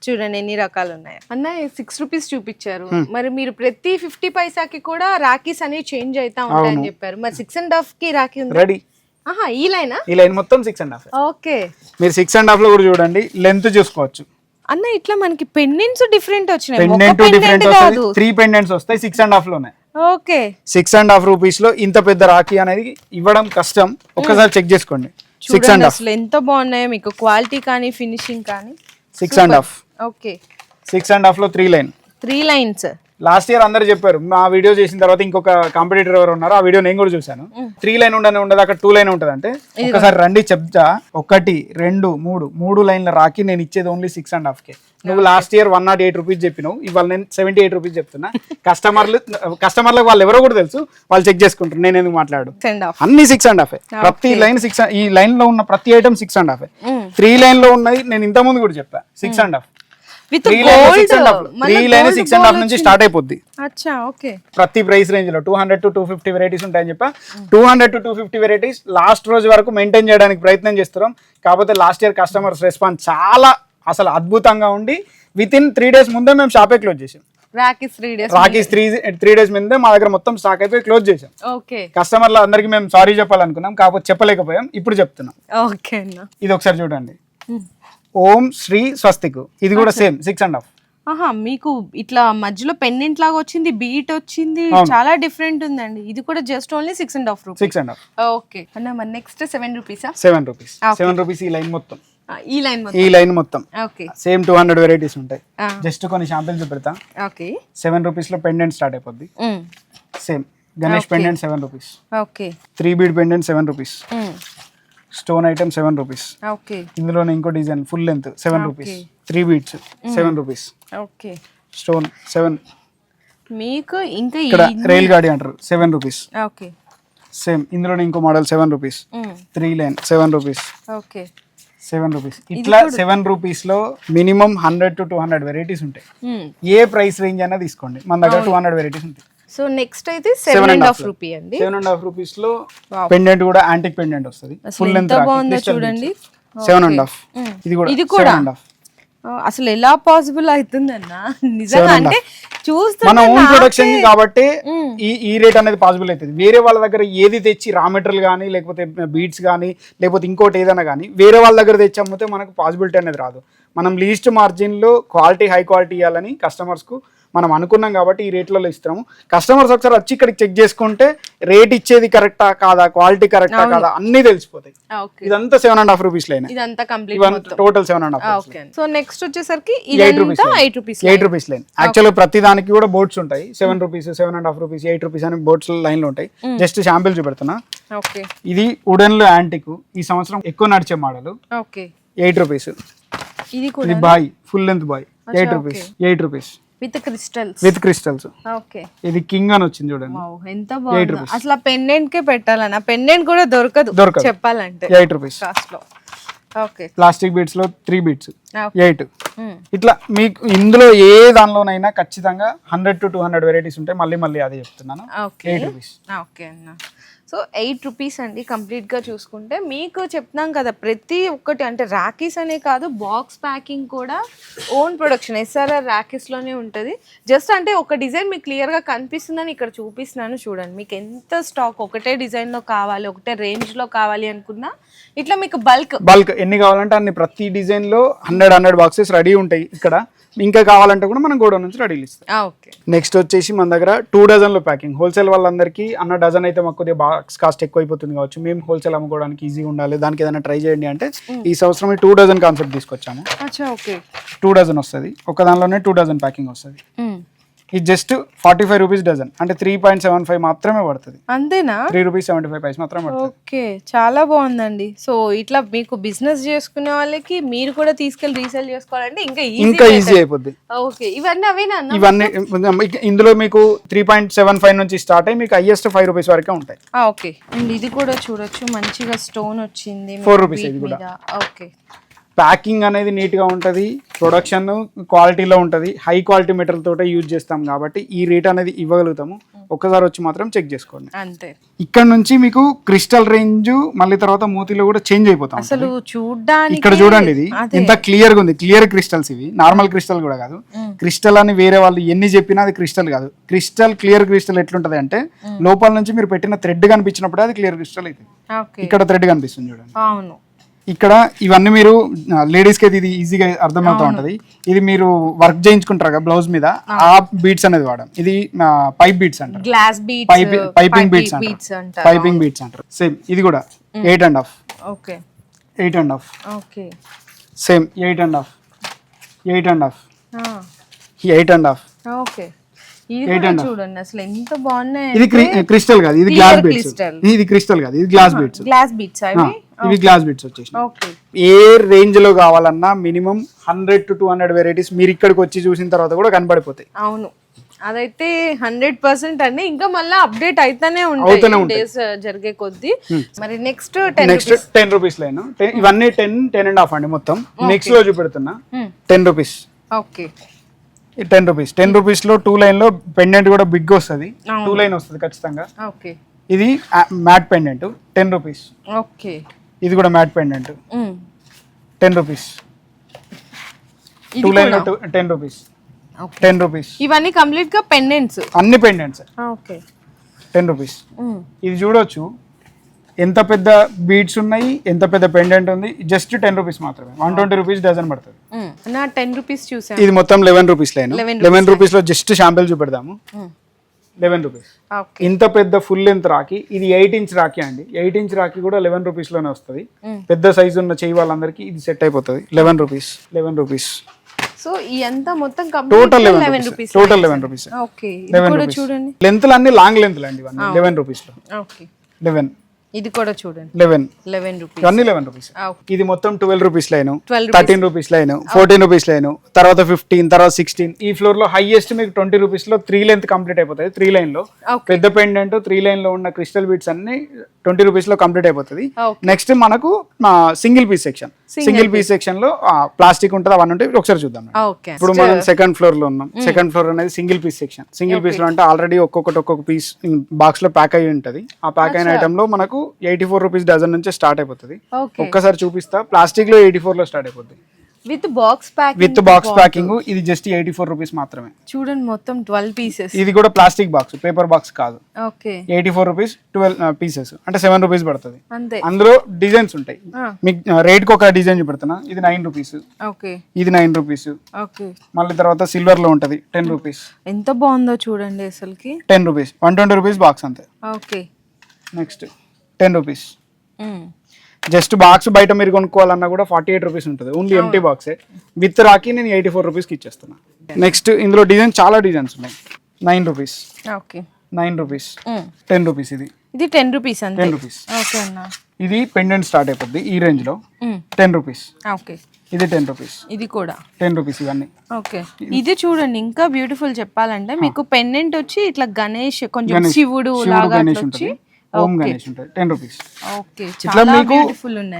చూడండి ఎన్ని రకాలు ఉన్నాయి. అన్న 6 రూపీస్ చూపించారు. మరి మీరు ప్రతి 50 పైసాకి కూడా రాఖీస్ అనేవి చేంజ్ అవుతా ఉంటాయని చెప్పారు. మరి 6.5 కి రాఖీ ఉంది రెడీ. ఈ లైన్ మొత్తం 6.5. ఓకే, మీరు 6.5 లో కూడా చూడండి, లెంత్ చూసుకోవచ్చు. అన్న ఇట్లా మనకి పెండెంట్స్ డిఫరెంట్ వచ్చినాయి. పెండెంట్ డిఫరెంట్ వస్తాయి. 3 పెండెంట్స్ వస్తాయి 6.5 లోనే. ఓకే 6.5 రూపీస్ లో ఇంత పెద్ద రాఖీ అనేది ఇవ్వడం కష్టం. ఒక్కసారి చెక్ చేసుకోండి. 6.5 చూడండి అసలు ఎంత బాగున్నాయో మీకు క్వాలిటీ కానీ ఫినిషింగ్ కానీ. 6.5 ఓకే 6.5 లో 3 లైన్ 3 లైన్స్. లాస్ట్ ఇయర్ అందరు చెప్పారు. మా వీడియో చేసిన తర్వాత ఇంకొక కాంపిటీటర్ ఎవరు ఉన్నారు, ఆ వీడియో నేను కూడా చూసాను. 3 లైన్ ఉండదు, అక్కడ 2 లైన్ ఉంటుంది. అంటే ఒకసారి రండి చెప్తా. 1 2 3 లైన్ల రాకి నేను ఇచ్చేది ఓన్లీ 6.5కే. నువ్వు లాస్ట్ ఇయర్ 108 రూపీస్ చెప్పినావు, ఇవాళ నేను 78 రూపీస్ చెప్తున్నా. కస్టమర్లకు వాళ్ళు ఎవరో కూడా తెలుసు, వాళ్ళు చెక్ చేసుకుంటారు. నేను ఎందుకు మాట్లాడు, అన్ని 6.5. ప్రతి లైన్ 6. ఈ లైన్ లో ఉన్న ప్రతి ఐటమ్ 6.5. 3 లైన్ లో ఉన్నది నేను ఇంత ముందు కూడా చెప్పా 6.5. విత్ 3 లైన్ 6.5 నుంచి స్టార్ట్ అయిపోద్ది. అచ్చా ఓకే. ప్రతి ప్రైస్ రేంజ్ లో 200 to 250 వెరైటీస్ ఉంటాయని చెప్పా. 200 to 250 వెరైటీస్ లాస్ట్ రోజు వరకు మెయింటైన్ చేయడానికి ప్రయత్నం చేస్తున్నాం. కాకపోతే లాస్ట్ ఇయర్ కస్టమర్స్ రెస్పాన్స్ చాలా అసలు అద్భుతంగా ఉండి విత్ ఇన్ 3 days ముందే మేము షాపే క్లోజ్ చేసాం. రాఖీస్ 3 days ముందే మా దగ్గర మొత్తం స్టాక్ అయిపోయి క్లోజ్ చేసాం. ఓకే. కస్టమర్లు అందరికి మేము సారీ చెప్పాలనుకున్నాం, కాకపోతే చెప్పలేకపోయాం. ఇప్పుడు చెప్తున్నాం. ఓకే. ఇది ఒకసారి చూడండి. ఓం శ్రీ స్వస్తిక్. ఇది కూడా సేమ్ 6.5. ఆహా, మీకు ఇట్లా మధ్యలో పెండెంట్ లాగా వచ్చింది, బీట్ వచ్చింది, చాలా డిఫరెంట్ ఉందండి. ఇది కూడా జస్ట్ ఓన్లీ 6.5 రూపీస్. 6.5. ఓకే అన్న. మరి నెక్స్ట్ 7 రూపీసా? 7 రూపీస్. 7 రూపీస్ ఈ లైన్ మొత్తం. ఈ లైన్ మొత్తం ఓకే. సేమ్ 200 వెరైటీస్ ఉంటాయి. జస్ట్ కొన్ని శాంపిల్స్ చూపెడతా. ఓకే. 7 రూపీస్ లో పెండెంట్ స్టార్ట్ అయిపోద్ది. Same Ganesh pendant 7 rupees. Okay. 3 bead pendant 7 rupees. Stone item 7 rupees. Okay. ఇందులోనే ఇంకో design full length 7 rupees. 3 beads 7 rupees. Okay. Stone 7. మీకు ఇంకా ఇక్కడ రైల్ గాడి అంటారు 7 రూపీస్. ఓకే. సేమ్ ఇందులోనే ఇంకో model 7 rupees. 3 line 7 rupees. Okay. 7 rupees. ఇట్లా 7 రూపీస్ లో మినిమం 100 to 200 వెరైటీస్ ఉంటాయి. ఏ ప్రైస్ రేంజ్ అయినా తీసుకోండి, మన దగ్గర 200 వెరైటీస్ ఉంటాయి. సో నెక్స్ట్ అయితే 7.5 రూపీ అండి. 7.5 రూపీస్ లో పెండెంట్ కూడా యాంటిక్ పెండెంట్ వస్తుంది. ఫుల్ లెంత్ బాగుందో చూడండి. 7.5. ఇది కూడా 7.5. అసలు ఎలా పాసిబుల్ అవుతుందన్న నిజంగా, అంటే చూస్తే మన ఓన్ ప్రొడక్షన్ కాబట్టి ఈ రేట్ అనేది పాసిబుల్ అవుతుంది. వేరే వాళ్ళ దగ్గర ఏది తెచ్చి రా మెటీరియల్ కానీ లేకపోతే బీట్స్ కానీ లేకపోతే ఇంకోటి ఏదైనా కానీ వేరే వాళ్ళ దగ్గర తెచ్చి అమ్మితే మనకు పాసిబిలిటీ అనేది రాదు. మనం లీస్ట్ మార్జిన్ లో క్వాలిటీ హై క్వాలిటీ ఇవ్వాలని కస్టమర్స్ కు మనం అనుకున్నాం కాబట్టి ఈ రేట్లలో ఇస్తున్నాము. కస్టమర్స్ ఒకసారి వచ్చి ఇక్కడికి చెక్ చేసుకుంటే రేట్ ఇచ్చేది కరెక్టా కాదా, క్వాలిటీ కరెక్టా కాదా అన్ని తెలిసిపోతాయి. ఇదంతా 7.5 రూపీస్ లైన్. ఇదంతా కంప్లీట్ టోటల్ 7.5. సో నెక్స్ట్ వచ్చేసరికి 8 రూపీస్ లైన్. యాక్చువల్గా ప్రతి దానికి కూడా బోర్డ్స్ ఉంటాయి. 7 రూపీస్ 7.5 రూపీస్ 8 రూపీస్ అని బోర్డ్స్ లైన్లు ఉంటాయి. జస్ట్ శాంపిల్ చూపెడుతున్నా. ఇది వుడెన్ లో యాంటిక్, ఈ సంవత్సరం ఎక్కువ నడిచే మోడల్. 8 రూపీస్. ఇది boy full length boy 8 rupees. 8 rupees with crystals. Okay. ఇది కింగ్ అని వచ్చింది చూడండి. ఎంత బాగుంది అసలు. ఆ పెండెంట్ కే పెట్టాలన్న, పెండెంట్ కూడా దొరకదు చెప్పాలంటే 8 రూపీస్ కాస్ట్ లో. ఓకే. ప్లాస్టిక్ బీడ్స్ లో 3 బీడ్స్ 8. ఇట్లా మీకు ఇందులో ఏ దానిలోనైనా ఖచ్చితంగా 100 to 200 వెరైటీస్ ఉంటాయి. మళ్ళీ అదే చెప్తున్నాను. 8 రూపీస్. ఓకే అన్న. సో 8 రూపీస్ అండి కంప్లీట్గా చూసుకుంటే. మీకు చెప్తున్నాం కదా ప్రతి ఒక్కటి, అంటే రాఖీస్ అనే కాదు, బాక్స్ ప్యాకింగ్ కూడా ఓన్ ప్రొడక్షన్ SRR రాఖీస్లోనే ఉంటుంది. జస్ట్ అంటే ఒక డిజైన్ మీకు క్లియర్గా కనిపిస్తుందని ఇక్కడ చూపిస్తున్నాను చూడండి. మీకు ఎంత స్టాక్ ఒకటే డిజైన్లో కావాలి, ఒకటే రేంజ్లో కావాలి అనుకున్నా ఇట్లా మీకు బల్క్ ఎన్ని కావాలంటే అన్ని, ప్రతి డిజైన్లో 100 బాక్సెస్ రెడీ ఉంటాయి ఇక్కడ. ఇంకా కావాలంటే కూడా మనం గోడౌన్ నుంచి రెడీ ఇస్తాం. నెక్స్ట్ వచ్చేసి మన దగ్గర 2 డజన్లో ప్యాకింగ్. హోల్సేల్ వాళ్ళందరికీ అన్న డజన్ అయితే మాకు కొద్దిగా బాక్స్ కాస్ట్ ఎక్కువ అయిపోతుంది కావచ్చు, మేము హోల్సేల్ అమ్ముకోవడానికి ఈజీగా ఉండాలి, దానికి ఏదైనా ట్రై చేయండి అంటే ఈ సంవత్సరం 2 డజన్ కాన్సెప్ట్ తీసుకొచ్చాము. 2 డజన్ వస్తుంది, ఒక దానిలోనే 2 డజన్ ప్యాకింగ్ వస్తుంది. ఇది జస్ట్ 45 రూపీస్ డజన్, అంటే 3.75 మాత్రమే పడుతుంది. అంతేనా? 3 రూపీస్ 75 పైస్ మాత్రమే పడుతుంది. ఓకే, చాలా బాగుందండి. సో ఇట్లా మీకు బిజినెస్ చేసుకునే వాళ్ళకి మీరు కూడా తీసుకెళ్లి రీసేల్ చేసుకోవాలంటే ఇంకా ఈజీ అయిపోద్ది. ఓకే. ఇవన్నీ అవేనా? ఇవన్నీ ఇందులో మీకు 3.75 నుంచి స్టార్ట్ అయ్యి మీకు హైయెస్ట్ 5 రూపీస్ వరకే ఉంటాయి. ఓకే. అండ్ ఇది కూడా చూడొచ్చు, మంచిగా స్టోన్ వచ్చింది 4 రూపీస్. ఇది కూడా ఓకే. ప్యాకింగ్ అనేది నీట్గా ఉంటుంది, ప్రొడక్షన్ క్వాలిటీలో ఉంటుంది, హై క్వాలిటీ మెటీరియల్ తోటే యూజ్ చేస్తాం కాబట్టి ఈ రేట్ అనేది ఇవ్వగలుగుతాము. ఒక్కసారి వచ్చి మాత్రం చెక్ చేసుకోండి. అంతే. ఇక్కడ నుంచి మీకు క్రిస్టల్ రేంజ్ మళ్ళీ తర్వాత మూతిలో కూడా చేంజ్ అయిపోతాం. అసలు చూడడానికి ఇక్కడ చూడండి, ఇది ఎంత క్లియర్ గా ఉంది. క్లియర్ క్రిస్టల్స్ ఇవి, నార్మల్ క్రిస్టల్ కూడా కాదు. క్రిస్టల్ అని వేరే వాళ్ళు ఎన్ని చెప్పినా అది క్రిస్టల్ కాదు. క్రిస్టల్ క్లియర్ క్రిస్టల్ ఎట్లుంటది అంటే లోపల నుంచి మీరు పెట్టిన థ్రెడ్ కనిపించినప్పుడే అది క్లియర్ క్రిస్టల్ అవుతుంది. ఇక్కడ థ్రెడ్ కనిపిస్తుంది చూడండి. అవును. ఇక్కడ ఇవన్నీ మీరు లేడీస్ కి అయితే ఇది ఈజీగా అర్థమవుతూ ఉంటది. ఇది మీరు వర్క్ చేయించుకుంటారు కదా బ్లౌజ్ మీద, ఆ బీట్స్ అనేది వాడడం. ఇది పైప్ బీట్స్ అంటారు, గ్లాస్ బీట్స్, పైపింగ్ బీట్స్ అంటారు, పైపింగ్ బీట్స్ అంటారు. సేమ్ ఇది కూడా 8.5. ఓకే 8.5. Okay same 8.5, 8.5, 8.5. ఓకే ఇది కూడా చూడండి అసలు ఎంత బాగున్నాయి. ఇది క్రిస్టల్ కాదు, ఇది గ్లాస్ బీట్స్. ఇది క్రిస్టల్ కాదు, ఇది గ్లాస్ బీట్స్. గ్లాస్ బీట్స్ అవి ఇవి గ్లాస్ బీట్స్ వచ్చేసి. ఓకే ఏ రేంజ్ లో కావాలన్నా మినిమం 100 to 200 వెరైటీస్ మీరు ఇక్కడికి వచ్చి చూసిన తర్వాత కూడా కనబడిపోతాయి. అవును అదైతే 100% అండి. ఇంకా మళ్ళీ అప్డేట్ అయితేనే ఉంటాయి డేస్ జరిగే కొద్దీ. మరి నెక్స్ట్ 10 రూపీస్ లైన్. ఇవన్నీ 10.5 అండి మొత్తం. నెక్స్ట్ లో చూపెడుతున్నా 10 రూపీస్. Okay 10 rupees. 10 రూపీస్ లో 2 లైన్ లో పెండెంట్ కూడా బిగ్ వస్తుంది, 2 లైన్ వస్తుంది ఖచ్చితంగా. ఓకే ఇది మ్యాట్ పెండెంట్ 10 రూపీస్. ఓకే ఇది కూడా matte pendant 10 rupees. 2 line 10 rupees. 10 rupees. ఇవన్నీ కంప్లీట్ గా పెండెంట్స్, అన్ని పెండెంట్స్. Okay 10 rupees. ఇది చూడొచ్చు ఎంత పెద్ద బీడ్స్ ఉన్నాయి, ఎంత పెద్ద పెండెంట్ ఉంది. జస్ట్ 10 రూపీస్ మాత్రమే. 120 రూపీస్ డజన్ పడుతుంది. నా 10 రూపీస్ చూసాను. ఇది మొత్తం 11 రూపీస్ లైన్. 11 రూపీస్ లో జస్ట్ శాంపిల్ చూపెడదాము. 11 రూపీస్. ఇంత పెద్ద ఫుల్ లెంత్ రాఖీ. ఇది 8 ఇంచ్ రాఖీ అండి. 8 ఇంచ్ రాఖీ కూడా 11 రూపీస్ లోనే వస్తుంది. పెద్ద సైజు ఉన్న చెయ్యి వాళ్ళందరికీ ఇది సెట్ అయిపోతుంది. 11 రూపీస్. 11 రూపీస్. సో ఈ అంతా మొత్తం total 11 rupees. Total 11 rupees. Okay ఇది కూడా చూడండి. లెంత్ అన్ని లాంగ్ లెంత్ అండి ఇవన్నీ 11 రూపీస్ లో. ఓకే 11. ఇది కూడా చూడండి 11 రూపీస్. ఇవన్నీ 11 రూపీస్. ఇది మొత్తం 12 rupees line, 12 13 rupees line, 14 rupees line, తర్వాత 15, తర్వాత 16. ఈ ఫ్లోర్ లో హైయెస్ట్ మీకు 20 రూపీస్ లో 3 లెంత్ కంప్లీట్ అయిపోతుంది. 3 లైన్ లో పెద్ద పెండెంట్ 3 లైన్ లో ఉన్న క్రిస్టల్ బీట్స్ అన్ని 20 రూపీస్ లో కంప్లీట్ అయిపోతుంది. నెక్స్ట్ మనకు single piece section. Single piece section లో ప్లాస్టిక్ ఉంటుంది, అవన్నీ ఉంటాయి. ఒకసారి చూద్దాం. ఇప్పుడు మనం సెకండ్ ఫ్లోర్ లో ఉన్నాం. సెకండ్ ఫ్లోర్ అనేది single piece section. Single piece లో అంటే ఆల్రెడీ ఒక్కొక్క పీస్ బాక్స్ లో ప్యాక్ అయ్యి ఉంటది. ఆ ప్యాక్ అయిన ఐటమ్ లో మనకు 84 రూపీస్ డజన్ నుంచి స్టార్ట్ అయిపోతుంది. ఒక్కసారి చూపిస్తా. ప్లాస్టిక్ లో 84 లో స్టార్ట్ అయిపోతుంది. With box packing. With box packing. ఇది జస్ట్ 84 రూపీస్ మాత్రమే. చూడండి మొత్తం 12 పీసెస్. ఇది కూడా ప్లాస్టిక్ బాక్స్, పేపర్ బాక్స్ కాదు. ఓకే 84 రూపీస్ 12 పీసెస్ అంటే 7 రూపీస్ పడుతుంది. అంతే. అందులో డిజైన్స్ ఉంటాయి. మీకు రేట్ కి ఒక డిజైన్ చూపెడుతున్నా. ఇది 9 రూపీస్. ఓకే ఇది 9 రూపీస్. ఓకే మళ్ళీ తర్వాత సిల్వర్ లో ఉంటది 10 రూపీస్. ఎంత బాగుందో చూడండి అసలుకి. 10 రూపీస్. 120 రూపీస్ బాక్స్ అంతే. Okay next 10 rupees. Just box బయట మీరు కొనుక్కోవాలన్నా కూడా 48 రూపీస్ ఉంటుంది. ఓన్లీ ఎంటీ బాక్సే. విత్ రాకి నేను 84 రూపీస్కి ఇచ్చేస్తున్నా. నెక్స్ట్ ఇందులో డిజైన్ చాలా డిజైన్స్ ఉన్నాయి. 9 రూపీస్. Okay 9 rupees. 10 రూపీస్. ఇది 10 రూపీస్ అంతే. 10 రూపీస్. ఓకే అన్న. ఇది పెండెంట్ స్టార్ట్ అయిపోద్ది ఈ రేంజ్ లో. 10 రూపీస్. ఓకే ఇది 10 రూపీస్. ఇది కూడా 10 రూపీస్. ఇవన్నీ ఓకే. ఇది చూడండి ఇంకా బ్యూటిఫుల్ చెప్పాలంటే మీకు పెండెంట్ వచ్చి ఇట్లా గణేష్ కొంచెం శివుడు లాగా వచ్చి ఓం గణేష్ ఉంటుంది 10 రూపీస్. ఓకే ఇట్లా మీకు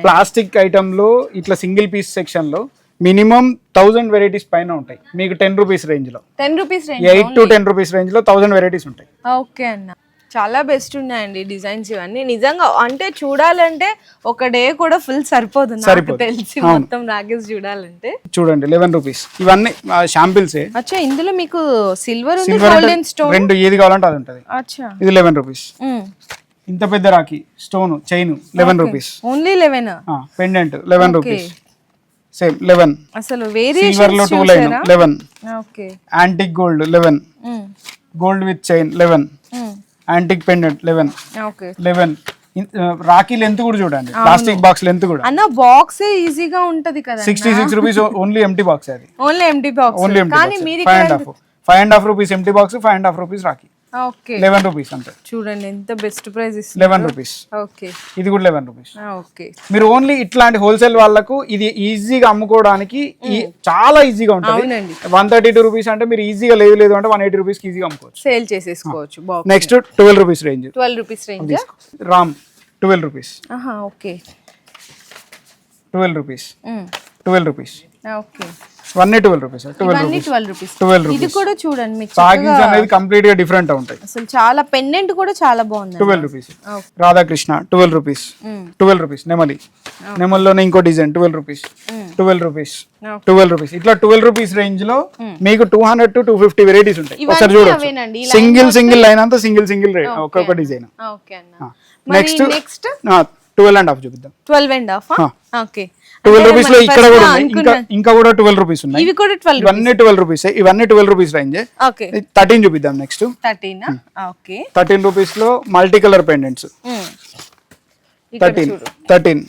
ప్లాస్టిక్ ఐటమ్ లో ఇట్లా సింగిల్ పీస్ సెక్షన్ లో మినిమం 1000 వెరైటీస్ పైన ఉంటాయి మీకు 10 రూపీస్ రేంజ్ లో. 10 rupees range 8 to 10 rupees range లో 1000 వెరైటీస్ ఉంటాయి. ఓకే అన్న. చాలా బెస్ట్ ఉన్నాయండి డిజైన్స్ ఇవన్నీ. నిజంగా అంటే చూడాలంటే ఒక డే కూడా ఫుల్ సరిపోదు నాకు తెలిసి మొత్తం రాగేస్ చూడాలంటే. చూడండి 11 రూపీస్. ఇవన్నీ శాంపిల్స్. అచ్చా ఇందులో మీకు సిల్వర్ ఉంది, గోల్డెన్ స్టోన్ రెండు ఏది కావాలంటే అది ఉంటది. అచ్చా ఇది 11 రూపీస్. ఇంత పెద్ద Rakhi stone chain 11 rupees. Only 11. Pendant 11 rupees. Same 11. అసలు వేరియేషన్స్ సిల్వర్ లో 2 line 11. Okay antique gold 11. Gold with chain 11. Antique pendant 11. Okay 11. Rakhi length కూడా చూడండి. ప్లాస్టిక్ బాక్స్ లెంత్ కూడా అన్న బాక్స్ ఈజీగా ఉంటది కదా. 66 రూపీస్ ఓన్లీ ఎంటీ బాక్స్. అది only empty box. Only empty. కానీ మీరు 5.5 rupees empty box, 5.5 rupees Rakhi. Okay 11 rupees అంతే. చూడండి ఎంత బెస్ట్ ప్రైస్ ఇస్తుంది. 11 రూపీస్. ఓకే ఇది కూడా 11 రూపీస్. ఓకే మీరు ఓన్లీ ఇట్లాంటి హోల్సేల్ వాళ్ళకు ఇది ఈజీగా అమ్ముకోవడానికి చాలా ఈజీగా ఉంటుంది. 132 రూపీస్ అంటే మీరు ఈజీగా లేదు అంటే 180 రూపీస్ ఈజీగా అమ్ముకోవచ్చు, సేల్ చేసేసుకోవచ్చు. Next 12 rupees range. 12 rupees range Ram 12 rupees. Okay 12 rupees. 12 rupees. Okay ఇవన్నీ 12 రూపీస్. 12 రూపీస్. ఇది కూడా చూడండి మీకు ప్యాకింగ్స్ అనేది కంప్లీట్ గా డిఫరెంట్ ఉంటాయి. అసలు చాలా పెండెంట్ కూడా చాలా బాగుంది. 12 రూపీస్. రాధాకృష్ణ 12 రూపీస్. 12 రూపీస్. నెమల్లోనే ఇంకో డిజైన్ 12 రూపీస్. 12 రూపీస్. 12 రూపీస్. ఇట్లా 12 రూపీస్ రేంజ్ లో మీకు 200 to 250 వెరైటీస్ ఉంటాయి. ఒకసారి చూడొచ్చు. సింగిల్ లైన్ అంతా సింగిల్ ఒక్కొక్క డిజైన్. ఓకే అన్న. నెక్స్ట్ 12.5 చూపిద్దాం. 12.5. ఓకే, 12 రూపీస్ లో ఇక్కడ కూడా ఉన్నాయి, ఇంకా కూడా 12 రూపీస్ ఉన్నాయి. ఇవి కూడా 12. ఇవన్నీ 12 రూపీస్, ఇవన్నీ 12 రూపీస్ రేంజ్. ఓకే, 13 చూపిద్దాం నెక్స్ట్. 13. ఓకే, 13 రూపీస్ లో మల్టీ కలర్ పెండెంట్స్. 13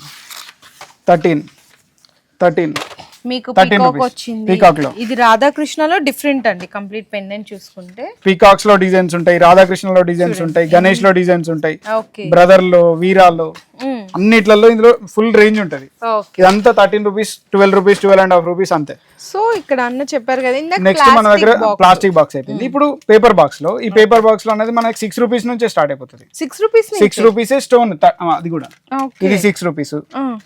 మీకు 13 పీకాక్ rupees. వచ్చింది. పీకాక్ లో ఇది రాధాకృష్ణలో డిఫరెంట్ అండి, కంప్లీట్ పెండెంట్ చూసుకుంటే. పీకాక్స్ లో డిజైన్స్ ఉంటాయి, రాధాకృష్ణలో డిజైన్స్ ఉంటాయి, గణేష్ లో డిజైన్స్ ఉంటాయి, ఓకే, బ్రదర్ లో, వీరాలో, అన్నిట్లలో ఇందులో ఫుల్ రేంజ్ ఉంటది. ఓకే, ఇదంతా 13 రూపీస్, 12 రూపీస్, 12.5 రూపీస్ అంతే. సో ఇక్కడ అన్న చెప్పారు కదా ఇందాక, నెక్స్ట్ మన దగ్గర ప్లాస్టిక్ బాక్స్ అయిపోయింది. ఇప్పుడు పేపర్ బాక్స్ లో, ఈ పేపర్ బాక్స్ లో అనేది మనకి 6 రూపీస్ నుంచే స్టార్ట్ అయిపోతుంది. 6 రూపీస్. 6 రూపీస్ స్టోన్, అది కూడా. ఇది 6 రూపీస్,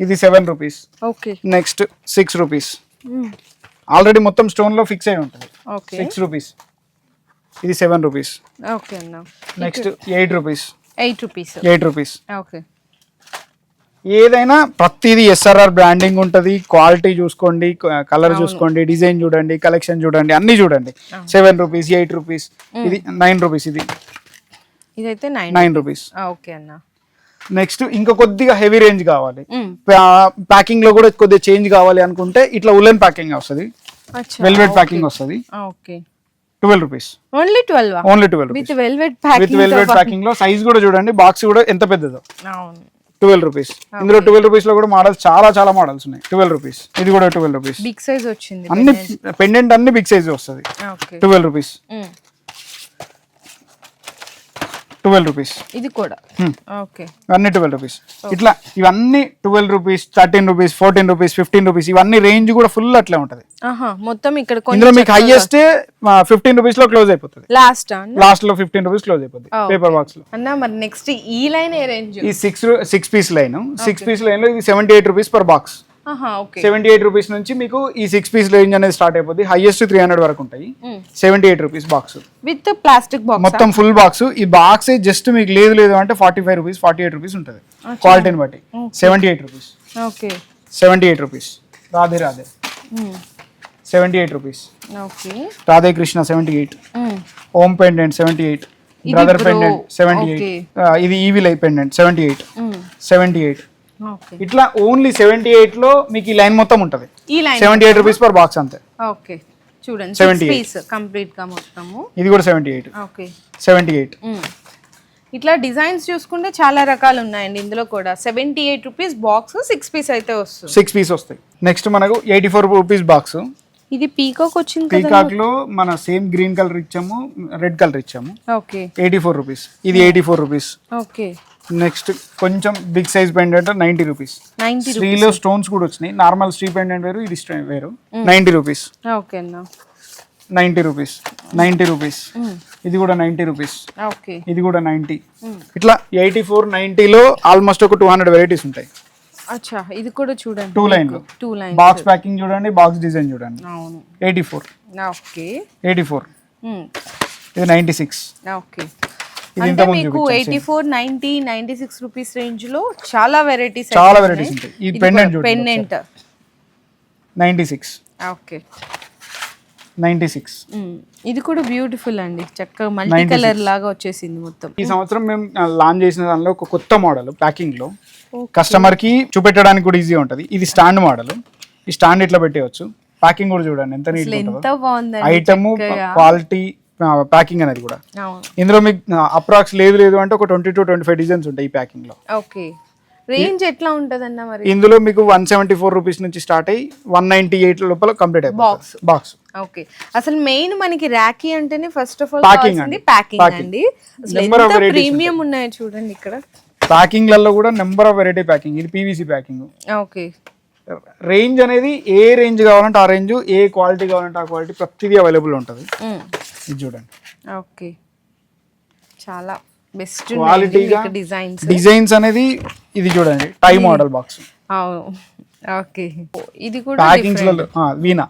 ఇది 7 rupees. Okay, next 6 rupees. Already మొత్తం స్టోన్ లో ఫిక్స్ అయి ఉంటుంది. Okay, 6 rupees. ఇది 7 రూపీస్. ఓకే అన్న. Next 8 rupees. 8 rupees. 8 rupees. Okay, ఏదైనా ప్రతిదీ SRR బ్రాండింగ్ ఉంటుంది. క్వాలిటీ చూసుకోండి, కలర్ చూసుకోండి, డిజైన్ చూడండి, కలెక్షన్ చూడండి, అన్ని చూడండి. 7 రూపీస్, 8 రూపీస్, ఇది 9 రూపీస్, ఇదైతే 9 రూపీస్. ఓకే అన్న. నెక్స్ట్ ఇంకా కొద్దిగా హెవీ రేంజ్ కావాలి, ప్యాకింగ్ లో కూడా కొద్దిగా చేంజ్ కావాలి అనుకుంటే ఇట్లా ఉలెన్ ప్యాకింగ్ వస్తుంది, వెల్వెట్ ప్యాకింగ్ వస్తుంది. Okay, 12 rupees. Only 12. Only 12 rupees with velvet with velvet packing లో. సైజ్ కూడా చూడండి, బాక్స్ కూడా ఎంత పెద్దదో. అవును, 12 రూపీస్. ఇందులో 12 రూపీస్ లో కూడా మోడల్స్ చాలా మోడల్స్ ఉన్నాయి. 12 రూపీస్. ఇది కూడా 12 రూపీస్. బిగ్ సైజ్ వచ్చింది, అన్ని పెండెంట్ అన్ని బిగ్ సైజ్ వస్తుంది. Okay, 12 rupees. 12 రూపీస్. ఇది కూడా. ఓకే, అన్ని 12 రూపీస్. ఇట్లా ఇవన్నీ 12 రూపీస్, 13 రూపీస్, 14 రూపీస్, 15 రూపీస్, ఇవన్నీ రేంజ్ కూడా ఫుల్ అట్లా ఉంటది. మొత్తం ఇక్కడ ఇందులో మీకు హైయెస్ట్ 15 రూపీస్ లో క్లోజ్ అయిపోతుంది. లాస్ట్ లో 15 రూపీస్ క్లోజ్ అయిపోతుంది పేపర్ బాక్స్ లో. అన్న మరి నెక్స్ట్ ఈ లైన్ ఏ రేంజ్? ఈ 6 పీస్ లైన్. 6 పీస్ లైన్ లో ఇది 78 రూపీస్ పర్ బాక్స్. 78 రూపీస్ నుంచి మీకు ఈ 6 పీస్ రేంజ్ అనేది స్టార్ట్ అయిపోతుంది. హైయెస్ట్ 300 వరకు ఉంటాయి. 78 rupees box with plastic box, మొత్తం ఫుల్ బాక్స్. ఈ బాక్స్ జస్ట్ మీకు లేదు అంటే 45 రూపీస్, 48 రూపీస్ ఉంటుంది క్వాలిటీని బట్టి. 78 rupees. Okay, 78 rupees. Radhe 78 rupees. Okay, Radhe Krishna 78. ఓం పెండెంట్ 78. Brother pendant 78. ఇది ఈవిల్ ఐ పెండెంట్ 78. 78. ఇట్లా ఓన్లీ 78 లో మీకు ఈ లైన్ మొత్తం ఉంటది. 78 రూపీస్ పర్ బాక్స్ అంతే. ఓకే, చూడండి 6 పీస్ కంప్లీట్ గా మొత్తము. ఇది కూడా 78. ఓకే, 78. ఇట్లా డిజైన్స్ చూసుకుంటే చాలా రకాలు ఉన్నాయండి ఇందులో కూడా. 78 రూపీస్ బాక్స్, 6 పీస్ అయితే వస్తుంది. 6 పీస్ వస్తాయి. నెక్స్ట్ మనకు 84 రూపీస్ బాక్స్. ఇది పీకాక్ వచ్చింది. పీకాక్ లో మన సేమ్ గ్రీన్ కలర్ ఇచ్చాము, రెడ్ కలర్ ఇచ్చాము. Okay, 84 rupees. ఇది 84 రూపీస్. ఓకే, నెక్స్ట్ కొంచెం big size pendant 90 rupees. Steel stones కూడా వచ్చినాయి. నార్మల్ స్టీల్ పెండెంట్ వేరు, ఇది వేరు. 90 రూపీస్. ఓకే అన్న. 90 రూపీస్. 90 రూపీస్. ఇది కూడా 90 రూపీస్. ఓకే, ఇది కూడా 90. ఇట్లా 84, 90 లో ఆల్మోస్ట్ ఒక 200 వెరైటీస్ ఉంటాయి. అచ్చా, ఇది కూడా చూడండి 2 లైన్. బాక్స్ ప్యాకింగ్ చూడండి, బాక్స్ డిజైన్ చూడండి. అవును, 84. ఓకే, 84. ఇది 96. ఓకే. అంటే మీకు 84, 90, 96 రూపీస్ రేంజ్ లో చాలా వెరైటీస్ ఉంటాయి. ఈ పెండెంట్ 96. ఓకే, 96. ఇది కూడా బ్యూటిఫుల్ అండి, చక్కగా మల్టీ కలర్ లాగా వచ్చేసింది మొత్తం. ఈ సంవత్సరం మేము లాంచ్ చేసిన దానిలో ఒక కొత్త మోడల్ ప్యాకింగ్ లో కస్టమర్ కి చూపెట్టడానికి కూడా ఈజీ ఉంటది. ఇది స్టాండ్ మోడల్. ఈ స్టాండ్ ఇట్లా పెట్టవచ్చు. ప్యాకింగ్ కూడా చూడండి ఎంత నీట్ ఎంత బాగుంది. ఐటమ్ క్వాలిటీ, ప్యాకింగ్ అనేది కూడా. ఇందులో మీకు అప్రాక్స్ లేదు అంటే ఒక 20 to 25 డిజైన్స్ ఉంటాయి ఈ ప్యాకింగ్ లో. ఓకే, రేంజ్ ఎట్లా ఉంటదన్న మరి? ఇందులో మీకు 174 రూపీస్ నుంచి స్టార్ట్ అయ్యి 198 లోపల కంప్లీట్ అయిపోతుంది బాక్స్. ఓకే, అసలు మెయిన్ మనకి రాఖీ అంటేనే ఫస్ట్ ఆఫ్ ఆల్ ప్యాకింగ్ అండి. ప్రీమియం ఉన్నాయి చూడండి ఇక్కడ. ప్యాకింగ్ లలో కూడా నెంబర్ ఆఫ్ వెరైటీ ప్యాకింగ్. ఇది పీవీసీ ప్యాకింగ్. ఓకే, రేంజ్ అనేది ఏ రేంజ్ కావాలంటే ఆ రేంజ్, ఏ క్వాలిటీ కావాలంటే ఆ క్వాలిటీ, ప్రతిదీ అవైలబుల్ ఉంటుంది. ఇది చూడండి. ఓకే, చాలా బెస్ట్ క్వాలిటీగా డిజైన్స్ అనేది. ఇది చూడండి టై మోడల్ బాక్స్. ఓకే, ఇది కూడా ప్యాకింగ్స్ లో వీణా.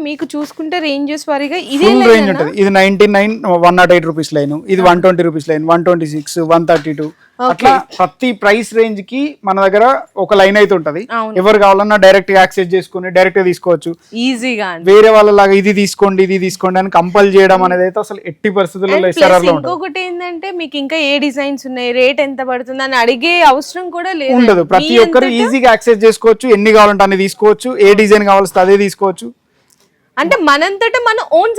మీకు చూసుకుంటే రేంజెస్ వారీగా ఇదే ఫుల్ రేంజ్ ఉంటుంది. ఇది 99, 108 రూపీస్ లైన్, ఇది 120 రూపీస్ లైన్, 126, 132 అట్లా ప్రతి ప్రైస్ రేంజ్ కి మన దగ్గర ఒక లైన్ అయితే ఉంటది. ఎవరు కావాలన్నా డైరెక్ట్ గా యాక్సెస్ చేసుకుని డైరెక్ట్ గా తీసుకోవచ్చు ఈజీగా. వేరే వాళ్ళలాగా ఇది తీసుకోండి అని కంపల్ చేయడం అనేది అయితే అసలు ఎట్టి పరిస్థితుల్లో SRR లో ఇంకొకటి ఏంటంటే మీకు ఇంకా ఏ డిజైన్స్ ఉన్నాయి, రేట్ ఎంత పడుతుంది అని అడిగే అవసరం కూడా లేదు, ఉండదు. ప్రతి ఒక్కరు ఈజీగా యాక్సెస్ చేసుకోవచ్చు, ఎన్ని కావాలంటే అన్ని తీసుకోవచ్చు, ఏ డిజైన్ కావాల్సి అదే తీసుకోవచ్చు. అంటే మనంతటా మనం own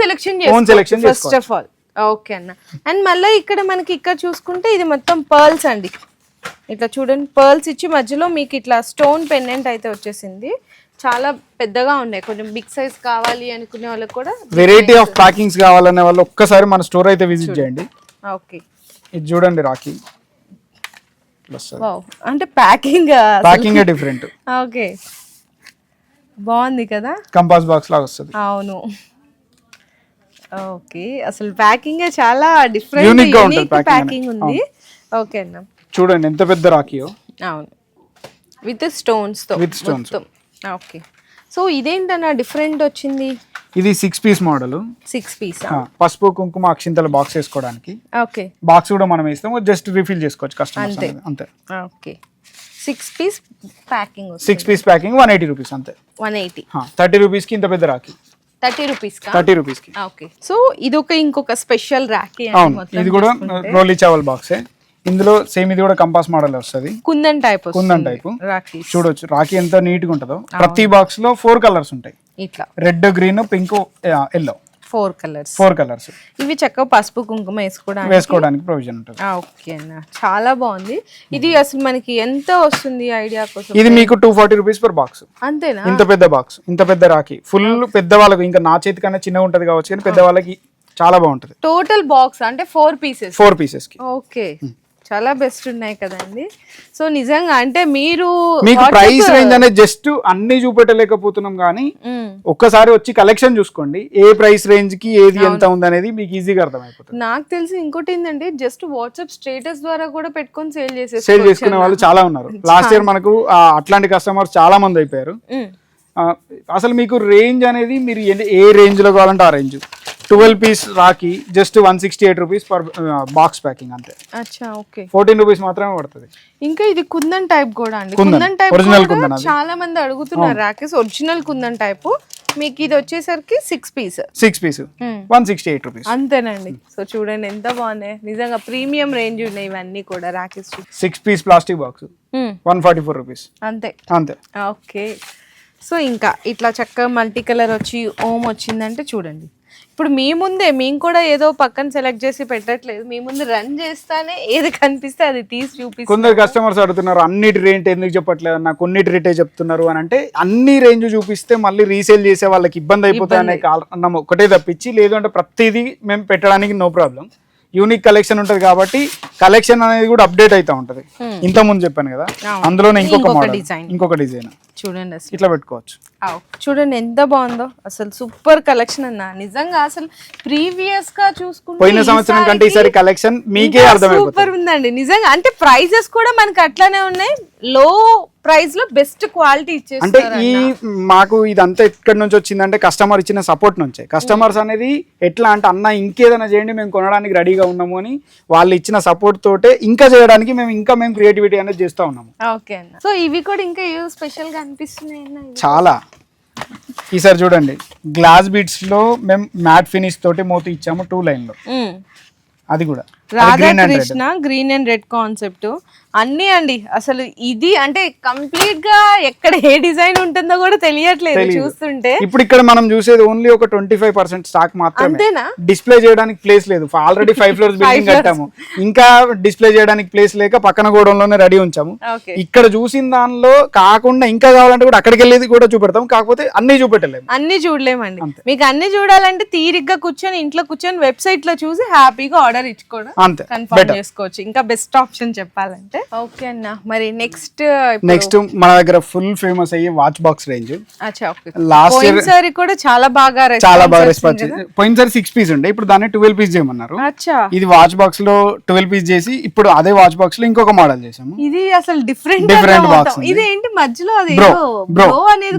selection first of all. Okay అన్న. అండ్ మళ్ళీ ఇక్కడ మనకి ఇక్కడ చూసుకుంటే ఇది మొత్తం పర్ల్స్ అండి. ఇట్లా చూడండి, పర్ల్స్ ఇచ్చి మధ్యలో మీకు ఇట్లా స్టోన్ పెండెంట్ అయితే వచ్చేసింది. చాలా పెద్దగా ఉన్నాయి, కొంచెం బిగ్ సైజ్ కావాలి అనుకునే వాళ్ళకి కూడా వెరైటీ ఆఫ్ ప్యాకింగ్స్ కావాలనే వాళ్ళు ఒక్కసారి మన స్టోర్ అయితే విజిట్ చేయండి. ఓకే, ఇది చూడండి రాఖీ. అంటే ప్యాకింగ్ డిఫరెంట్. ఓకే, బాగుంది కదా, కంపాస్ బాక్స్ లాగా వస్తుంది. అవును. ఓకే, అసలు ప్యాకింగ్ చాలా డిఫరెంట్ యూనిక్ గా ఉంటుంది ప్యాకింగ్ ఉంది. ఓకే అన్న, చూడండి ఎంత పెద్ద రాఖీయో. అవును, విత్ స్టోన్స్ తో. ఓకే, సో ఇదేంటన్నా డిఫరెంట్ వచ్చింది? ఇది 6 పీస్ మోడల్. 6 పీస్, పసుపు కుంకుమ అక్షింతల బాక్స్ వేసుకోవడానికి. ఓకే, బాక్స్ కూడా మనం ఇస్తాము, జస్ట్ రిఫిల్ చేసుకోవచ్చు కస్టమర్స్ అంతే. Okay, 6 piece packing. 6 piece packing 180 rupees అంతే. 180. 30 రూపీస్ కి ఇంత పెద్ద రాఖీ. 30 రూపీస్ కా? 30 రూపీస్ కి. ఓకే, సో ఇది ఇంకొక స్పెషల్ రాఖీ. ఇది కూడా రోలీ చావల్ బాక్సే. ఇందులో సేమ్ ఇది కూడా కంపాస్ మోడల్ వస్తుంది, కుందన్ టైప్ రాఖీ. చూడొచ్చు రాఖీ ఎంత నీట్ గా ఉంటుందో. ప్రతి బాక్స్ లో 4 కలర్స్ ఉంటాయి, ఇట్లా red, green, pink, yellow. 4 colours. ఇవి చక్కగా పసుపు కుంకుమ వేసుకోవడానికి ప్రొవిజన్ ఉంటుంది. ఓకే అన్న, చాలా బాగుంది. ఇది అసలు మనకి ఎంత వస్తుంది ఐడియా కోసం? ఇది మీకు 240 రూపీస్ పర్ బాక్స్. అంతేనా? ఇంత పెద్ద బాక్స్, ఇంత పెద్ద రాఖీ ఫుల్ పెద్ద వాళ్ళకి, ఇంకా నా చేతి కన్నా చిన్నగా ఉంటది కావచ్చు కానీ పెద్ద వాళ్ళకి చాలా బాగుంటది. టోటల్ బాక్స్ అంటే 4 పీసెస్ కి. ఓకే, చాలా బెస్ట్ ఉన్నాయి కదండి. సో నిజంగా అంటే మీకు ప్రైస్ రేంజ్ అనేది జస్ట్ అన్ని చూపెట్టలేకపోతున్నాం కానీ ఒక్కసారి వచ్చి కలెక్షన్ చూసుకోండి, ఏ ప్రైస్ రేంజ్ కి ఏది ఎంత ఉంది అనేది మీకు ఈజీగా అర్థమైపోతుంది. నాకు తెలిసి ఇంకోటి ఏంటంటే జస్ట్ వాట్సాప్ స్టేటస్ ద్వారా కూడా పెట్టుకొని సేల్ చేసుకునే వాళ్ళు చాలా ఉన్నారు. లాస్ట్ ఇయర్ మనకు అట్లాంటి కస్టమర్స్ చాలా మంది అయిపోయారు. అసలు మీకు రేంజ్ అనేది మీరు ఏ రేంజ్ లో కావాలంటే ఆ range. 12 piece rakhi just 168 rupees per box packing అంతే. 14 రూపీస్ మాత్రమే పడుతుంది. ఇంకా ఇది కుందన్ టైప్ కూడా అండి. కుందన్ టైప్ ఒరిజినల్ కుందన్ చాలా మంది అడుగుతున్నారు రాఖీస్, ఒరిజినల్ కుందన్ టైప్. మీకు ఇది వచ్చేసరికి 6 పీస్ 168 రూపీస్ అంతేనండి. సో చూడండి ఎంత బాగున్నాయి, నిజంగా ప్రీమియం రేంజ్ ఉన్నాయి ఇవన్నీ కూడా rakhis. 6 piece plastic box 144 rupees అంతే. ఓకే, సో ఇంకా ఇట్లా చక్కగా మల్టీ కలర్ వచ్చి ఓమ్ వచ్చిందంటే చూడండి. ఇప్పుడు మీ ముందే మేము కూడా ఏదో పక్కన సెలెక్ట్ చేసి పెట్టట్లేదు, మీ ముందు రన్ చేస్తానే ఏది కనిపిస్తే అది తీసి చూపిస్తాం. కొందరు కస్టమర్స్ అడుగుతున్నారు అన్నిటి రేట్ ఎందుకు చెప్పట్లేదు అన్న, కొన్నిటి రేటే చెప్తున్నారు అని. అంటే అన్ని రేంజ్ చూపిస్తే మళ్ళీ రీసేల్ చేసే వాళ్ళకి ఇబ్బంది అయిపోతుంది అనే కారణం ఒకటే తప్పించి, లేదు అంటే ప్రతిదీ మేము పెట్టడానికి నో ప్రాబ్లం. యూనిక్ కలెక్షన్ ఉంటది కాబట్టి కలెక్షన్ అనేది కూడా అప్డేట్ అవుతా ఉంటది. ఇంత ముందు చెప్పాను కదా, అందులోనే ఇంకొక డిజైన్ చూడండి, ఇట్లా పెట్టుకోవచ్చు. చూడండి ఎంత బాగుందో, అసలు సూపర్ కలెక్షన్ అన్న. నిజంగా అసలు ప్రీవియస్ గా చూసుకుంటే పోయిన సంవత్సరం కంటే ఈసారి కలెక్షన్ మీకే అర్థమైపోతుంది. సూపర్ ఉందండి నిజంగా. అంటే ప్రైజెస్ కూడా మనకి అట్లానే ఉన్నాయి, లో ప్రైస్ లో బెస్ట్ క్వాలిటీ ఇచ్చేస్తారు. అంటే మాకు ఇదంతా ఎక్కడి నుంచి వచ్చిందంటే కస్టమర్ ఇచ్చిన సపోర్ట్ నుంచే. కస్టమర్స్ అనేది ఎట్లా అంటే అన్న ఇంకేదైనా చేయండి మేము కొనడానికి రెడీగా ఉన్నాము అని వాళ్ళు ఇచ్చిన సపోర్ట్ తోటే ఇంకా చేయడానికి మేము క్రియేటివిటీ అనేది చేస్తూ ఉన్నాము. ఓకే అన్న, సో ఇవి కూడా ఇంకా స్పెషల్ గా అనిపిస్తున్నాయి చాలా. ఈసారి చూడండి గ్లాస్ బీట్స్ లో మేము మ్యాట్ ఫినిష్ తోటి మోతి ఇచ్చాము 2 లైన్ లో. అది కూడా Radhakrishna green and red concept అన్ని అండి. అసలు ఇది అంటే కంప్లీట్ గా ఎక్కడ ఏ డిజైన్ ఉంటుందో కూడా తెలియట్లేదు చూస్తుంటే. ఇప్పుడు ఇక్కడ మనం చూసేది ఓన్లీ ఒక 25% స్టాక్ మాత్రమే. డిస్ప్లే చేయడానికి ప్లేస్ లేదు, ఆల్రెడీ 5 ఫ్లోర్స్ బిల్డింగ్ కట్టాము, ఇంకా డిస్ప్లే చేయడానికి ప్లేస్ లేక పక్కన గోడంలోనే రెడీ ఉంచాము. ఇక్కడ చూసిన దానిలో కాకుండా ఇంకా కావాలంటే కూడా అక్కడికి వెళ్ళేది కూడా చూపెడతాం, కాకపోతే అన్ని చూపెట్టలేము, అన్ని చూడలేమండి. మీకు అన్ని చూడాలంటే తీరిగ్గా కూర్చొని ఇంట్లో కూర్చొని వెబ్సైట్ లో చూసి హ్యాపీగా ఆర్డర్ ఇచ్చుకోవడం అంతే కన్ఫర్మ్ చేసుకోవచ్చు. ఇంకా బెస్ట్ ఆప్షన్ చెప్పాలంటే. ఓకే అన్న, మరి నెక్స్ట్ మన దగ్గర ఫుల్ ఫేమస్ అయ్యే watch box range. Last year కూడా చాలా బాగా రెస్పాన్స్. పోయినసారి 6 పీస్ ఉండే, ఇప్పుడు దాన్ని 12 పీస్ చేయమన్నారు. ఇది వాచ్ బాక్స్ లో 12 పీస్ చేసి ఇప్పుడు అదే వాచ్ బాక్స్ లో ఇంకొక మోడల్ చేసాము. ఇది అసలు డిఫరెంట్ బాక్స్. ఇది ఏంటి మధ్యలో అది బ్రో అనేది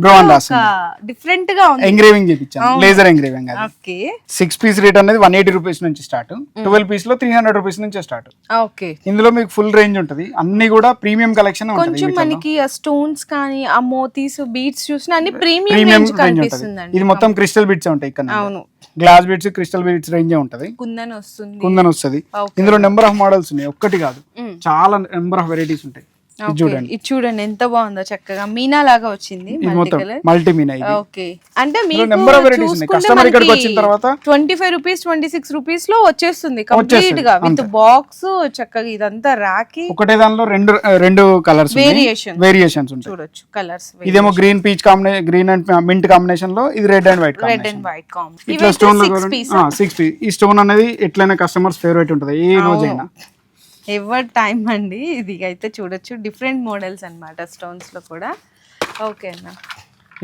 డిఫరెంట్ గా ఉంది. ఎంగ్రేవింగ్ చేపించాను, laser engraving. Okay. 6 piece rate అనేది 180 రూపీస్ నుంచి స్టార్ట్, 12 పీస్ లో 300 రూపీస్ నుంచి స్టార్ట్. ఓకే. ఇందులో మీకు ఫుల్ రేంజ్ ఉంటది, అన్ని కూడా ప్రీమియం కలెక్షన్ ఉంటది. కొంచెం మనకి ఆ స్టోన్స్ కానీ ఆ మోతీస్ బీడ్స్ చూసినా అన్ని ప్రీమియం రేంజ్ కనిపిస్తుందండి. ఇది మొత్తం క్రిస్టల్ బీడ్స్ ఉంటాయి ఇక్కడ. అవును, glass beads, crystal beads range ఉంటది. కుందన్ వస్తుంది. ఇందులో నెంబర్ ఆఫ్ మోడల్స్ ఉన్నాయి, ఒక్కటి కాదు, చాలా నెంబర్ ఆఫ్ వెరైటీస్ ఉంటాయి. ఇది చూడండి ఎంత బాగుందో, చక్కగా మీనా లాగా వచ్చింది. మల్టీ మీనా. ఓకే. అంటే మీకు నెంబర్ ఆఫ్ వెరైటీస్ ఉన్నాయి. కస్టమర్ ఇక్కడికి వచ్చిన తర్వాత 25 రూపీస్ 26 రూపీస్ లో వచ్చేస్తుంది కంప్లీట్ గా విత్ బాక్స్. చక్కగా ఇదంతా రాకి ఒకటే దానిలో రెండు కలర్స్ వేరియేషన్స్ ఉంటాయి, చూడొచ్చు కలర్స్. ఇదేమో green peach combination, green and mint combination లో, ఇది రెడ్ అండ్ వైట్ కాంబినేషన్. ఇట్లా స్టోన్ లో 6 పీస్. ఈ స్టోన్ అనేది ఎట్లయినా కస్టమర్స్ ఫేవరెట్ ఉంటది ఏ రోజైనా. ఎవర్ టైం అండి. ఇది అయితే చూడొచ్చు, డిఫరెంట్ మోడల్స్ అన్నమాట స్టోన్స్ లో కూడా. ఓకే అన్న,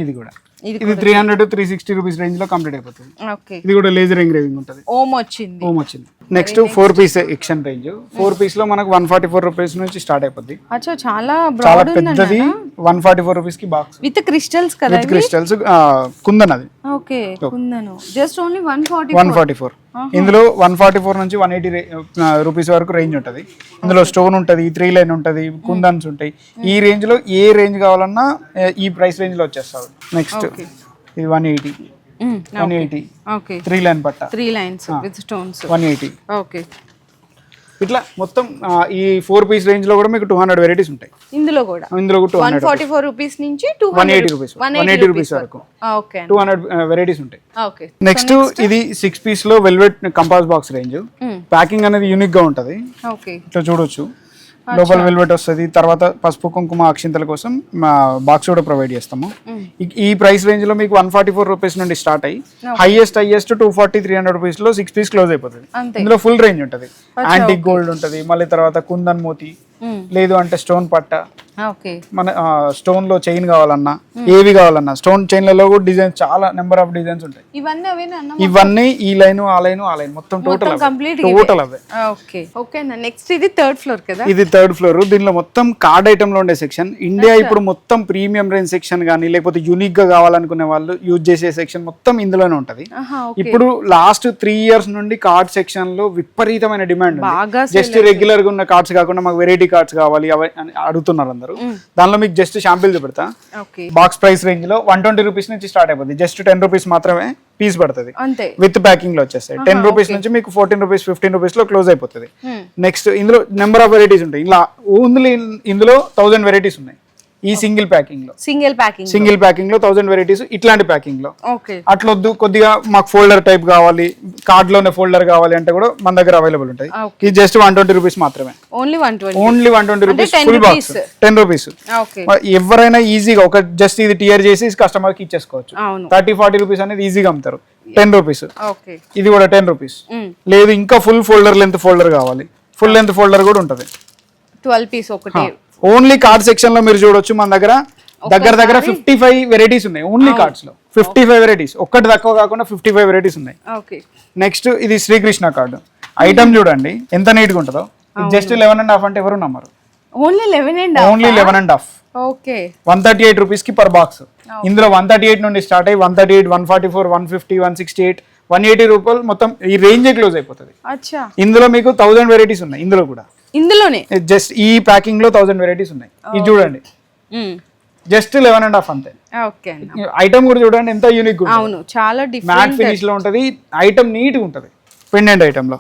ఇది కూడా ఇది 300 to 360 రూపీస్ రేంజ్ లో కంప్లీట్ అయిపోతుంది. ఓకే. ఇది కూడా లేజర్ ఎంగ్రేవింగ్ ఉంటది. ఓమ్ వచ్చింది. నెక్స్ట్ 4 పీస్ ఎక్షన్ రేంజ్. 4 పీస్ లో మనకు 144 రూపీస్ నుంచి స్టార్ట్ అయిపోద్ది. అచ్చా, చాలా పెద్దది. 144 రూపీస్ కి బాక్స్ విత్ క్రిస్టల్స్ కదా. విత్ క్రిస్టల్స్ కుందన్ అది. Okay, kundan just only 144. ఇందులో 144 నుంచి 180 రూపీస్ వరకు రేంజ్ ఉంటది. ఇందులో స్టోన్ ఉంటది, 3 లైన్ ఉంటది, కుందన్స్ ఉంటాయి. ఈ రేంజ్ లో ఏ రేంజ్ కావాలన్నా ఈ ప్రైస్ రేంజ్ లో వచ్చేస్తారు. నెక్స్ట్ ఇది 180. 3 లైన్ పట్ట, 3 లైన్స్ విత్ స్టోన్స్, 180. ఓకే. ఇట్లా మొత్తం ఈ 4 పీస్ రేంజ్ లో కూడా మీకు 200 వెరైటీస్ ఉంటాయి. ఇందులో కూడా 144 రూపీస్ నుంచి 180 రూపీస్ వరకు 200 వెరైటీస్ ఉంటాయి. ఓకే. నెక్స్ట్ ఇది 6 పీస్ లో velvet compass box range. Packing అనేది యూనిక్ గా ఉంటది. ఓకే. ఇట్లా చూడొచ్చు, లోపల వెల్వెట్ వస్తుంది. తర్వాత పసుపు కుంకుమ అక్షింతల కోసం బాక్స్ కూడా ప్రొవైడ్ చేస్తాము. ఈ ప్రైస్ రేంజ్ లో మీకు 144 రూపీస్ నుండి స్టార్ట్ అయ్యి హైయెస్ట్ 240, 300 రూపీస్ లో 6 పీస్ క్లోజ్ అయిపోతుంది. ఇందులో ఫుల్ రేంజ్ ఉంటది. యాంటిక్ గోల్డ్ ఉంటది, మళ్ళీ తర్వాత కుందన్ మోతి, లేదు అంటే స్టోన్ పట్ట, మన స్టోన్ లో చైన్ కావాలన్నా, ఏవి కావాలన్నా స్టోన్ చైన్లలో కూడా డిజైన్స్, చాలా నెంబర్ ఆఫ్ డిజైన్స్ ఉంటాయి. ఇవన్నీ ఈ లైన్ ఆ లైన్ మొత్తం టోటల్ అవే. నెక్స్ట్ ఇది థర్డ్ ఫ్లోర్ కదా. ఇది థర్డ్ ఫ్లోర్. దీనిలో మొత్తం కార్డ్ ఐటమ్ లో ఉండే సెక్షన్. ఇండియా ఇప్పుడు మొత్తం ప్రీమియం రేంజ్ సెక్షన్ కానీ, లేకపోతే యూనిక్ గా కావాలనుకునే వాళ్ళు యూజ్ చేసే సెక్షన్ మొత్తం ఇందులోనే ఉంటది. ఇప్పుడు లాస్ట్ 3 years నుండి కార్డ్ సెక్షన్ లో విపరీతమైన డిమాండ్. జస్ట్ రెగ్యులర్ గా ఉన్న కార్డ్స్ కాకుండా మాకు వెరైటీ కార్డ్స్ కావాలి అని అడుగుతున్నారు అందరూ. దానిలో మీకు జస్ట్ షాంపిల్ చూపెడతా. బాక్స్ ప్రైస్ రేంజ్ లో 120 రూపీస్ నుంచి స్టార్ట్ అయిపోతుంది. జస్ట్ 10 రూపీస్ మాత్రమే పీస్ పడుతుంది. విత్ ప్యాకింగ్ లో వచ్చేస్తాయి. 10 రూపీస్ నుంచి మీకు 14 రూపీస్ 15 రూపీస్ లో క్లోజ్ అయిపోతుంది. నెక్స్ట్ ఇందులో నెంబర్ ఆఫ్ వెరైటీస్ ఉంటాయి. ఇలా ఓన్లీ ఇందులో 1000 వెరైటీస్ ఉన్నాయి. ఈ సింగిల్ ప్యాకింగ్ లో 1000 వెరైటీస్. ఇట్లాంటి ప్యాకింగ్ లో అట్లొద్దు, కొద్దిగా మాకు ఫోల్డర్ టైప్ కావాలి, కార్డ్ లోనే ఫోల్డర్ కావాలి అంటే కూడా మన దగ్గర అవైలబుల్ ఉంటాయి. ఇది జస్ట్ 120 రూపీస్ మాత్రమే. Only 120 rupees full box, 10 rupees. ఎవరైనా ఈజీగా ఒక జస్ట్ ఇది టియర్ చేసి కస్టమర్ కి ఇచ్చేసుకోవచ్చు. 30-40 రూపీస్ అనేది ఈజీగా అమ్ముతారు. 10 రూపీస్. ఇది కూడా 10 రూపీస్. లేదు ఇంకా ఫుల్ ఫోల్డర్ లెంత్ ఫోల్డర్ కావాలి, ఫుల్ లెంత్ ఫోల్డర్ కూడా ఉంటది. 12 పీస్ ఒకటి. ఓన్లీ కార్డ్ సెక్షన్ లో మీరు చూడొచ్చు, మన దగ్గర 55 వెరైటీస్ ఉన్నాయి. ఓన్లీ కార్డ్స్ లో 55 వెరైటీస్, ఒక్కటి తక్కువ కాకుండా 55 వెరైటీస్ ఉన్నాయి. నెక్స్ట్ ఇది శ్రీకృష్ణ కార్డు ఐటమ్ చూడండి ఎంత నీట్ గా ఉంటుందో. జస్ట్ 11.5 అంటే ఎవరు నమ్మరు. ఓన్లీ 11.5. ఓకే. 138 రూపీస్ కి పర్ బాక్స్. ఇందులో 138 నుండి స్టార్ట్ అయ్యి 138, 144, 150, 168, 180 రూపాయలు మొత్తం ఈ రేంజ్ క్లోజ్ అయిపోతుంది. ఇందులో మీకు 1000 వెరైటీస్ ఉన్నాయి. ఇందులోనే జస్ట్ ఈ ప్యాకింగ్ లో 1000 వెరైటీస్ ఉన్నాయి. ఇది చూడండి, జస్ట్ 11.5 అంతే. ఐటమ్ కూడా చూడండి ఎంత యూనిక్ గా ఉంటుంది. మ్యాట్ ఫినిష్ లో ఉంటది. ఐటమ్ నీట్ గా ఉంటది. పెండెంట్ ఐటమ్ లో.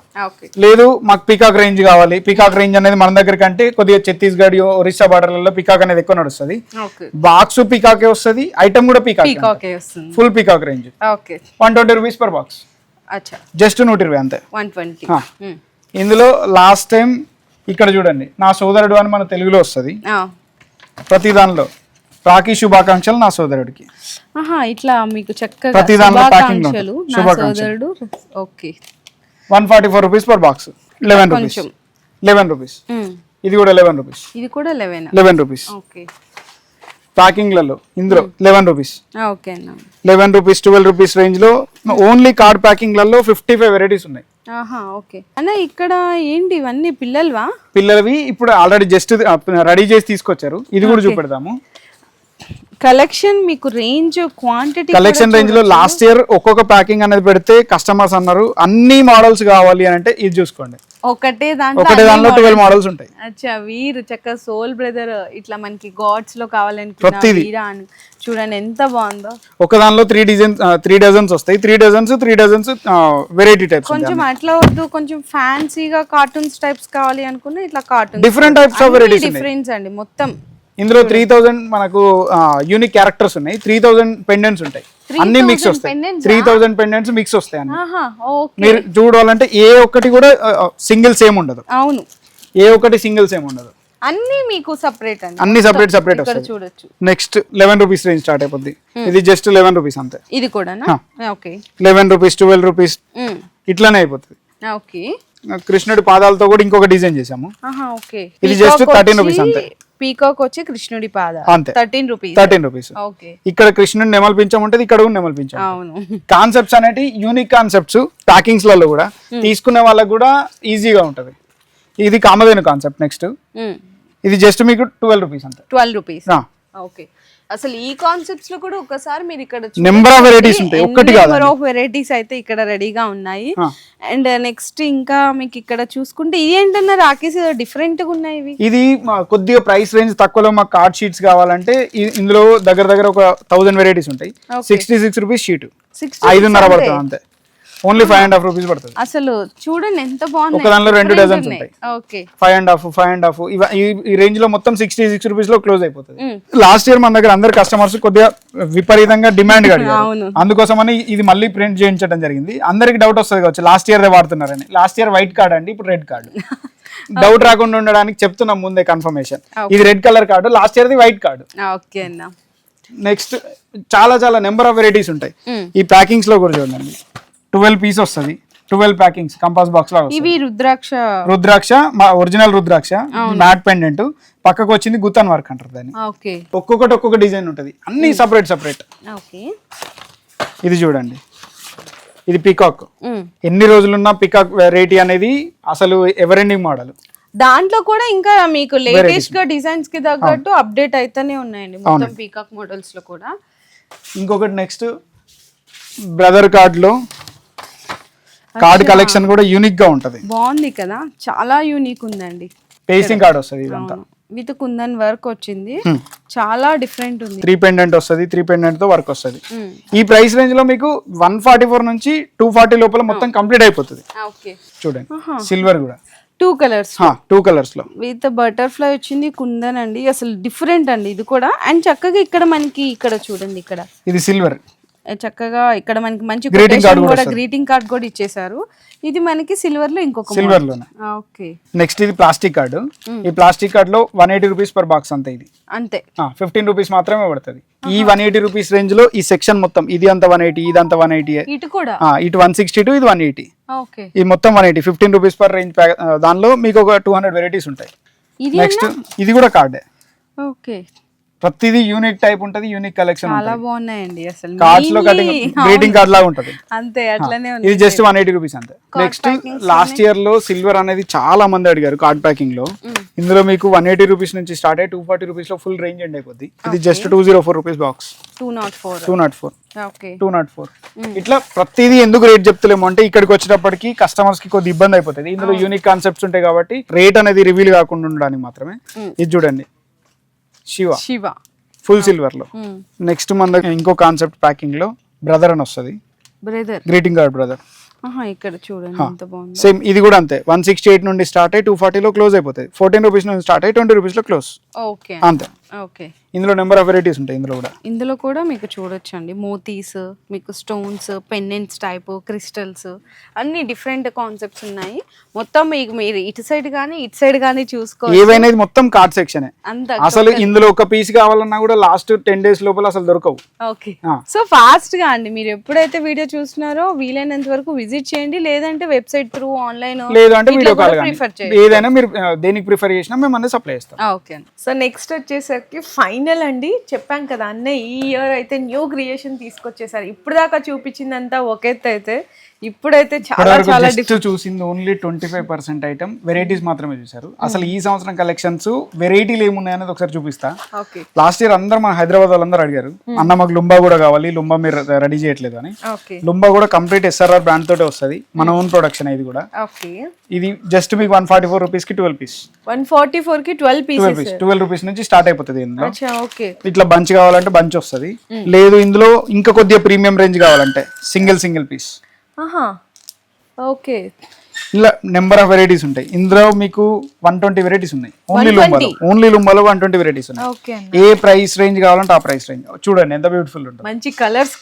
లేదు మాకు పికాక్ రేంజ్ కావాలి. పికాక్ రేంజ్ అనేది మన దగ్గర కంటే కొద్దిగా ఛత్తీస్గఢ్, ఒరిస్సా బార్డర్లలో పికాక్ అనేది ఎక్కువ నడుస్తుంది. బాక్స్ పికాకే వస్తుంది, ఐటమ్ కూడా peacock, full peacock range. 120 rupees per box. Just 120 అంతే. ఇందులో లాస్ట్ టైం ఇక్కడ చూడండి, నా సోదరుడు అని మన తెలుగులో వస్తుంది ప్రతి దానిలో. రాఖీ శుభాకాంక్షలు నా సోదరుడికి. ఇట్లా మీకు చక్కగా ప్రతి దానిలో packing 144 rupees per box. 11 rupees, కొంచెం 11 రూపీస్. ఇది కూడా 11 రూపీస్, ఇది కూడా 11. 11 రూపీస్. ఓకే ప్యాకింగ్లలో ఇందులో 11 రూపీస్, ఓకే అన్న. 11 రూపీస్, 12 రూపీస్ రేంజ్ లో ఓన్లీ కార్డ్ ప్యాకింగ్లలో 55 వెరైటీస్ ఉన్నాయి. ఆహా ఓకే అన్న. ఇక్కడ ఏంటి ఇవన్నీ పిల్లలవా? పిల్లలవి ఇప్పుడు ఆల్రెడీ జస్ట్ రెడీ చేసి తీసుకొచ్చారు. ఇది కూడా చూపెడతాము. కలెక్షన్ మీకు రేంజ్ క్వాంటిటీ కలెక్షన్ రేంజ్ లో లాస్ట్ ఇయర్ ఒక్కొక్క ప్యాకింగ్ అనేది పెడితే కస్టమర్స్ అన్నారు అన్ని మోడల్స్ కావాలి అని అంటే ఇది చూసుకోండి. ఒకటే ఒకటే దాంట్లో 12 మోడల్స్ ఉంటాయి. అచ్చా వీరు చక్క సోల్ బ్రదర్ ఇట్లా మనకి గాడ్స్ లో కావాలనుకున్నా వీరా అని చూడండి ఎంత బాగుందో. ఒక దానిలో 3 డజన్స్ వస్తాయి. 3 డజన్స్ వెరైటీ టైప్స్. కొంచెం అట్లా వద్దు, కొంచెం ఫ్యాన్సీగా కార్టూన్స్ టైప్స్ కావాలి అనుకున్నా ఇట్లా cartoon different types of varieties difference అండి మొత్తం. ఇందులో 3000 మనకు యూనిక్ క్యారెక్టర్స్ ఉన్నాయి. 3000 పెండెంట్స్ ఉంటాయి. అన్ని మిక్స్ వస్తాయి. 3000 పెండెంట్స్ మిక్స్ వస్తాయి అన్ని. మీరు చూడాలంటే ఏ ఒక్కటి కూడా సింగిల్ సేమ్ ఉండదు. అవును, ఏ ఒక్కటి సింగిల్ సేమ్ ఉండదు. అన్ని మీకు సెపరేట్ అండి, అన్ని సెపరేట్ వస్తాయి. చూడొచ్చు. నెక్స్ట్ 11 రూపీస్ రేంజ్ స్టార్ట్ అయిపోద్ది. ఇది జస్ట్ 11 రూపీస్ అంతే. ఇది కూడా ఓకే 11 రూపీస్, 12 రూపీస్ ఇట్లానే అయిపోతుంది. ఓకే కృష్ణుడి పాదాలతో కూడా ఇంకొక డిజైన్ చేసాము. ఓకే ఇది జస్ట్ 13 రూపీస్ అంతే. పీకాక్ వచ్చి కృష్ణుడి పాద అంతే 13 రూపీస్. ఓకే ఇక్కడ కృష్ణుడిని నెమలిపించం ఉంటుంది, ఇక్కడ కూడా నెమలిపించం. అవును, కాన్సెప్ట్స్ అనేటి యూనిక్ కాన్సెప్ట్స్ ప్యాకింగ్స్ లలో కూడా తీసుకునే వాళ్ళకి కూడా ఈజీగా ఉంటది. ఇది కామధేను కాన్సెప్ట్. నెక్స్ట్ ఇది జస్ట్ మీకు 12 రూపీస్ అంతే. 12 రూపీస్. ఓకే అసలు ఈ కాన్సెప్ట్స్ లో కూడా ఒకసారి మీరు ఇక్కడ నెంబర్ ఆఫ్ వెరైటీస్ ఉంటాయి. ఒక్కటి కాదు, నెంబర్ ఆఫ్ వెరైటీస్ అయితే ఇక్కడ రెడీగా ఉన్నాయి. అండ్ నెక్స్ట్ ఇంకా మీకు ఇక్కడ చూసుకుంటే ఇది ఏంటన్నా రాకేష్ డిఫరెంట్ గా ఉన్నాయి ఇవి. ఇది కొద్దిగా ప్రైస్ రేంజ్ తక్కువలో మాకు కార్డ్ షీట్స్ కావాలంటే ఇందులో దగ్గర ఒక 1000 వెరైటీస్ ఉంటాయి. 66 రూపీస్ షీట్, 5.5 పడుతుంది అంతే. ఓన్లీ 5.5 రూపీస్ పడుతుంది. అసలు చూడండి ఎంత బాగుంది. ఒక దానిలో 2 డజన్స్ ఉంటాయి. ఓకే 5.5 ఈ రేంజ్ లో మొత్తం 66 రూపీస్ లో క్లోజ్ అయిపోతుంది. లాస్ట్ ఇయర్ మన దగ్గర అందరు కస్టమర్స్ కొద్దిగా విపరీతంగా డిమాండ్ అడిగారు. అందుకోసమని ఇది మళ్ళీ ప్రింట్ చేయించడం జరిగింది. అందరికి డౌట్ వస్తుంది కావచ్చు లాస్ట్ ఇయర్ వాడుతున్నారని. లాస్ట్ ఇయర్ వైట్ కార్డ్ అండి, ఇప్పుడు రెడ్ కార్డ్. డౌట్ రాకుండా ఉండడానికి చెప్తున్నాం ముందే కన్ఫర్మేషన్. ఇది red colour card, last year the white card. Okay అన్న. నెక్స్ట్ చాలా నెంబర్ ఆఫ్ వెరైటీస్ ఉంటాయి. ఈ ప్యాకింగ్స్ లో కూడా చూడండి 12 పీస్ వస్తుంది. 12 ప్యాకింగ్స్ కంపాస్ బాక్స్ లో. ఇవి రుద్రాక్ష ఒరిజినల్ రుద్రాక్ష మ్యాట్ పెండెంట్, పక్కకు వచ్చింది గుత్తన్ వర్క్ అంటారు దాన్ని. ఒక్కొక్క డిజైన్ ఉంటది, అన్ని సపరేట్. ఇది చూడండి, ఇది పీకాక్. ఎన్ని రోజులున్నా పీకాక్ వెరైటీ అనేది అసలు ఎవర్ ఎండింగ్ మోడల్. దాంట్లో కూడా ఇంకా మీకు లేటెస్ట్ గా డిజైన్స్ కి తగ్గట్టు అప్డేట్ అయితేనే ఉన్నాయండి మొత్తం పీకాక్ మోడల్స్ లో కూడా. ఇంకొకటి నెక్స్ట్ బ్రదర్ కార్డ్ లో కార్డ్ కలెక్షన్ కూడా యూనిక్ గా ఉంటది. బాగుంది కదా, చాలా యూనిక్ ఉందండి. పేస్టింగ్ కార్డ్ వస్తుంది ఇదంతా విత్ కుందన్ వర్క్ వచ్చింది, చాలా డిఫరెంట్ ఉంది. 3 పెండెంట్ వస్తుంది, 3 పెండెంట్ తో వర్క్ వస్తుంది. ఈ ప్రైస్ రేంజ్ లో మీకు 144 నుంచి 240 లోపల మొత్తం కంప్లీట్ అయిపోతుంది. చూడండి సిల్వర్ కూడా 2 కలర్స్ లో విత్ బటర్ఫ్లై వచ్చింది, కుందన్ అండి. అసలు డిఫరెంట్ అండి ఇది కూడా. అండ్ చక్కగా ఇక్కడ మనకి ఇక్కడ చూడండి, ఇక్కడ ఇది సిల్వర్ చక్కగా ఇక్కడ మనకి మంచి గ్రీటింగ్ కార్డ్ కూడా ఇచ్చేసారు. ఇది మనకి సిల్వర్ లో ఇంకొక సిల్వర్ లోనే. ఓకే నెక్స్ట్ ఇది ప్లాస్టిక్ కార్డు. ఈ ప్లాస్టిక్ కార్డ్ లో 180 రూపీస్ పర్ బాక్స్ అంతే. ఇది అంతే 15 రూపీస్ మాత్రమే పడుతుంది. ఈ 180 రూపీస్ రేంజ్ లో ఈ సెక్షన్ మొత్తం ఇది అంత 180, ఇదంతా 180, ఇటు కూడా ఇటు 162, ఇది 180. ఓకే ఇది మొత్తం 180, 15 రూపీస్ పర్ రేంజ్. దానిలో మీకు ఒక 200 వెరైటీస్ ఉంటాయి. నెక్స్ట్ ఇది కూడా కార్డే. ఓకే ప్రతిదీ యూనిక్ టైప్ ఉంటది, యూనిక్ కలెక్షన్. చాలా బాగున్నాయండి అసలు. కార్డ్స్ లో కటింగ్ గ్రీటింగ్ కార్డ్ లాగా ఉంటది అంతే, అట్లనే ఉంది. ఇది జస్ట్ 180 రూపీస్ అంతే. నెక్స్ట్ లాస్ట్ ఇయర్ లో సిల్వర్ అనేది చాలా మంది అడిగారు కార్డ్ ప్యాకింగ్ లో. ఇందులో మీకు 180 రూపీస్ నుంచి స్టార్ట్ అయ్యి 240 రూపీస్ లో ఫుల్ రేంజ్ ఎండ్ అయిపోద్ది. ఇది జస్ట్ 204 రూపీస్ బాక్స్. 204 ఇట్లా ప్రతిదీ ఎందుకు రేట్ చెప్తలేము అంటే ఇక్కడికి వచ్చేటప్పటికి కస్టమర్స్ కి కొద్ది ఇబ్బంది అయిపోతుంది. ఇందులో యూనిక్ కాన్సెప్ట్స్ ఉంటాయి కాబట్టి రేట్ అనేది రివీల్ కాకుండా ఉండడానికి మాత్రమే. ఇది చూడండి శివ ఫుల్ సిల్వర్ లో. నెక్స్ట్ మన దగ్గర ఇంకో కాన్సెప్ట్ ప్యాకింగ్ లో బ్రదర్ అని వస్తుంది. Greeting card brother. ఇక్కడ చూడండి ఎంత బాగుంది. సేమ్ ఇది కూడా అంతే 168 నుండి స్టార్ట్ అయ్యి 240 లో క్లోజ్ అయిపోతుంది. 14 రూపీస్ నుంచి స్టార్ట్ అయ్యి 20 రూపీస్ లో క్లోజ్. ఓకే అంతే. ఓకే. ఇందులో నెంబర్ ఆఫ్ వెరైటీస్ ఉంటాయి ఇందులో కూడా మీకు చూడొచ్చండి, మోతీస్, మీకు స్టోన్స్, పెండెంట్స్ టైప్, క్రిస్టల్స్, అన్ని డిఫరెంట్ కాన్సెప్ట్స్ ఉన్నాయి. మొత్తం మీకు మీరు ఇటు సైడ్ కానీ చూసుకోవచ్చు. ఏవైనా మొత్తం కార్డ్ సెక్షన్ అంతా అసలు ఇందులో ఒక పీస్ కావాలన్నా కూడా లాస్ట్ 10 days లోపల అసలు దొరకవు. ఓకే. సో ఫాస్ట్ గా అండి, మీరు ఎప్పుడైతే వీడియో చూస్తున్నారో వీలైనంత వరకు విజిట్ చేయండి, లేదంటే వెబ్సైట్ త్రూ ఆన్లైన్ లేదు అంటే వీడియో కాల్ ప్రిఫర్ చేయండి. ఏదైనా మీరు దేనికి ప్రిఫర్ చేసినా మేము అన్నీ సప్లై చేస్తాం. ఓకే. సో నెక్స్ట్ వచ్చేసరికి ఫైనల్ అండి, చెప్పాం కదా అన్న ఈ ఇయర్ అయితే న్యూ క్రియేషన్ తీసుకొచ్చేసారు. ఇప్పుడు దాకా చూపించిందంతా ఒక ఎత్తు అయితే ఇప్పుడైతే చాలా చూసింది ఓన్లీ 25% ఐటమ్ వెరైటీస్ మాత్రమే చూసారు. అసలు ఈ సంవత్సరం కలెక్షన్స్ వెరైటీలు ఏమున్నాయనేది ఒకసారి చూపిస్తా. లాస్ట్ ఇయర్ అందరూ మన హైదరాబాద్ వాళ్ళందరూ అడిగారు, అన్న మాకు లుంబా కూడా కావాలి, లుంబా మీరు రెడీ చేయట్లేదు అని. లుంబా కూడా కంప్లీట్ SRR బ్రాండ్ తోటే వస్తుంది, మన ఓన్ ప్రొడక్షన్. ఇది కూడా ఇది జస్ట్ మీకు 144 రూపీస్ కి 12 పీస్. 144 కి 12 రూపీస్ నుంచి స్టార్ట్ అయిపోతుంది. ఇందులో ఓకే, ఇట్లా బంచ్ కావాలంటే బంచ్ వస్తుంది, లేదు ఇందులో ఇంకా కొద్దిగా ప్రీమియం రేంజ్ కావాలంటే సింగిల్ పీస్. ఓకే, ఇలా నెంబర్ ఆఫ్ వెరైటీస్ ఉంటాయి. ఇందులో మీకు 120 వెరైటీస్ ఉన్నాయి ఓన్లీ లుంబాలో 120 వెరైటీస్ ఉన్నాయి. ఏ ప్రైస్ రేంజ్ కావాలంటే ఆ ప్రైస్ రేంజ్. చూడండి ఎంత బ్యూటిఫుల్ ఉంటుంది, మంచి కలర్స్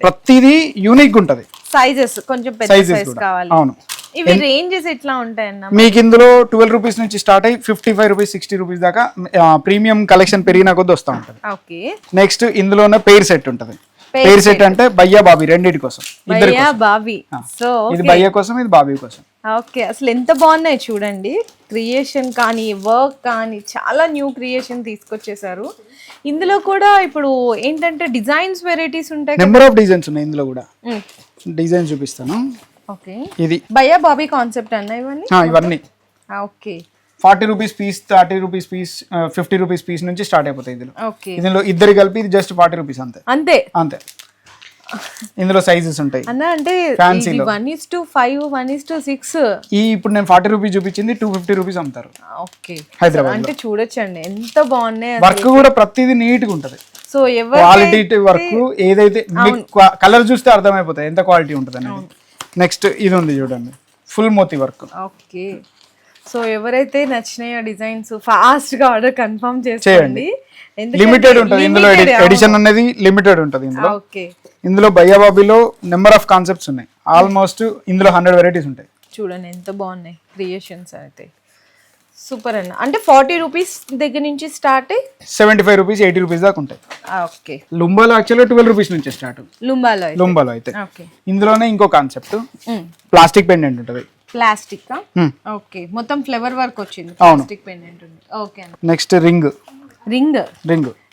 ప్రతిదీ యూనిక్ ఉంటది. సైజెస్ కొంచెం పెద్ద సైజ్ కావాలి. అవును. ఇవి రేంజెస్ ఎట్లా ఉంటాయన్న? మీకు ఇందులో 12 రూపీస్ నుంచి స్టార్ట్ అయ్యి 55 రూపీస్ 60 రూపీస్ దాకా ప్రీమియం కలెక్షన్ పెరిగిన కొద్ది వస్తూ ఉంటుంది. నెక్స్ట్ ఇందులోనే పెయిర్ సెట్ ఉంటుంది. పేరు సెట్ అంటే భయ్యా బాబీ రెండింటి కోసం. సో ఇది భయ్యా కోసం, ఇది బాబీ కోసం. ఓకే, అసలు ఎంత బాగున్నాయి చూడండి. క్రియేషన్ కానీ వర్క్ కానీ చాలా న్యూ క్రియేషన్ తీసుకొచ్చేసారు. ఇందులో కూడా ఇప్పుడు ఏంటంటే డిజైన్స్ వెరైటీస్ ఉంటాయి, నెంబర్ ఆఫ్ డిజైన్స్ ఉన్నాయి. ఇందులో కూడా డిజైన్ చూపిస్తాను. ఓకే, ఇది భయ్యా బాబీ కాన్సెప్ట్ అన్న ఇవన్నీ. Okay, 40 rupees piece, 30 rupees piece, 50 rupees piece నుంచి స్టార్ట్ అయిపోతాయి. ఇందులో ఇద్దరు కలిపి ఇది జస్ట్ 40 రూపీస్ అంతే. ఇందులో సైజెస్ ఉంటాయి అన్న, అంటే ఫ్యాన్సీలో 1:5, 1:6. ఈ ఇప్పుడు నేను 40 రూపీస్ చూపించింది 250 రూపీస్ అమ్ముతారు. ఓకే, హైదరాబాద్ అంటే చూడొచ్చండి ఎంత బాగున్నాయి. వర్క్ కూడా ప్రతిదీ నీట్ గా ఉంటది. సో క్వాలిటీ వర్క్ ఏదైతే కలర్ చూస్తే అర్థమైపోతాయి ఎంత క్వాలిటీ ఉంటుంది అనేది. నెక్స్ట్ ఇది ఉంది చూడండి, ఫుల్ మోతీ వర్క్. ఓకే, సో ఎవరైతే నచ్చినాయో డిజైన్స్ ఫాస్ట్ గా ఆర్డర్ కన్ఫర్మ్ చేసుకోండి. లిమిటెడ్ ఉంటుంది ఇందులో, ఎడిషన్ అనేది లిమిటెడ్ ఉంటుంది ఇందులో. ఇందులో భయ్యా బాబీలో నెంబర్ ఆఫ్ కాన్సెప్ట్స్ ఉన్నాయి. ఆల్మోస్ట్ ఇందులో 100 వెరైటీస్ ఉంటాయి. చూడండి ఎంత బాగున్నాయి క్రియేషన్స్ అయితే. సూపర్ అన్న, అంటే 40 రూపీస్ దగ్గర నుంచి స్టార్ట్ అయ్యి 75 రూపీస్ 80 రూపీస్ దాకా ఉంటాయి. ఓకే, లుంబాలో యాక్చువల్గా 12 రూపీస్ నుంచి స్టార్ట్. లుంబాలో అయితే ఇందులోనే ఇంకో కాన్సెప్ట్ ప్లాస్టిక్ పెండెంట్ ఉంటుంది. ప్లాస్టిక్. ఓకే, మొత్తం ఫ్లవర్ వర్క్ వచ్చింది, ప్లాస్టిక్ పెండెంట్ ఉంది. ఓకే, నెక్స్ట్ రింగ్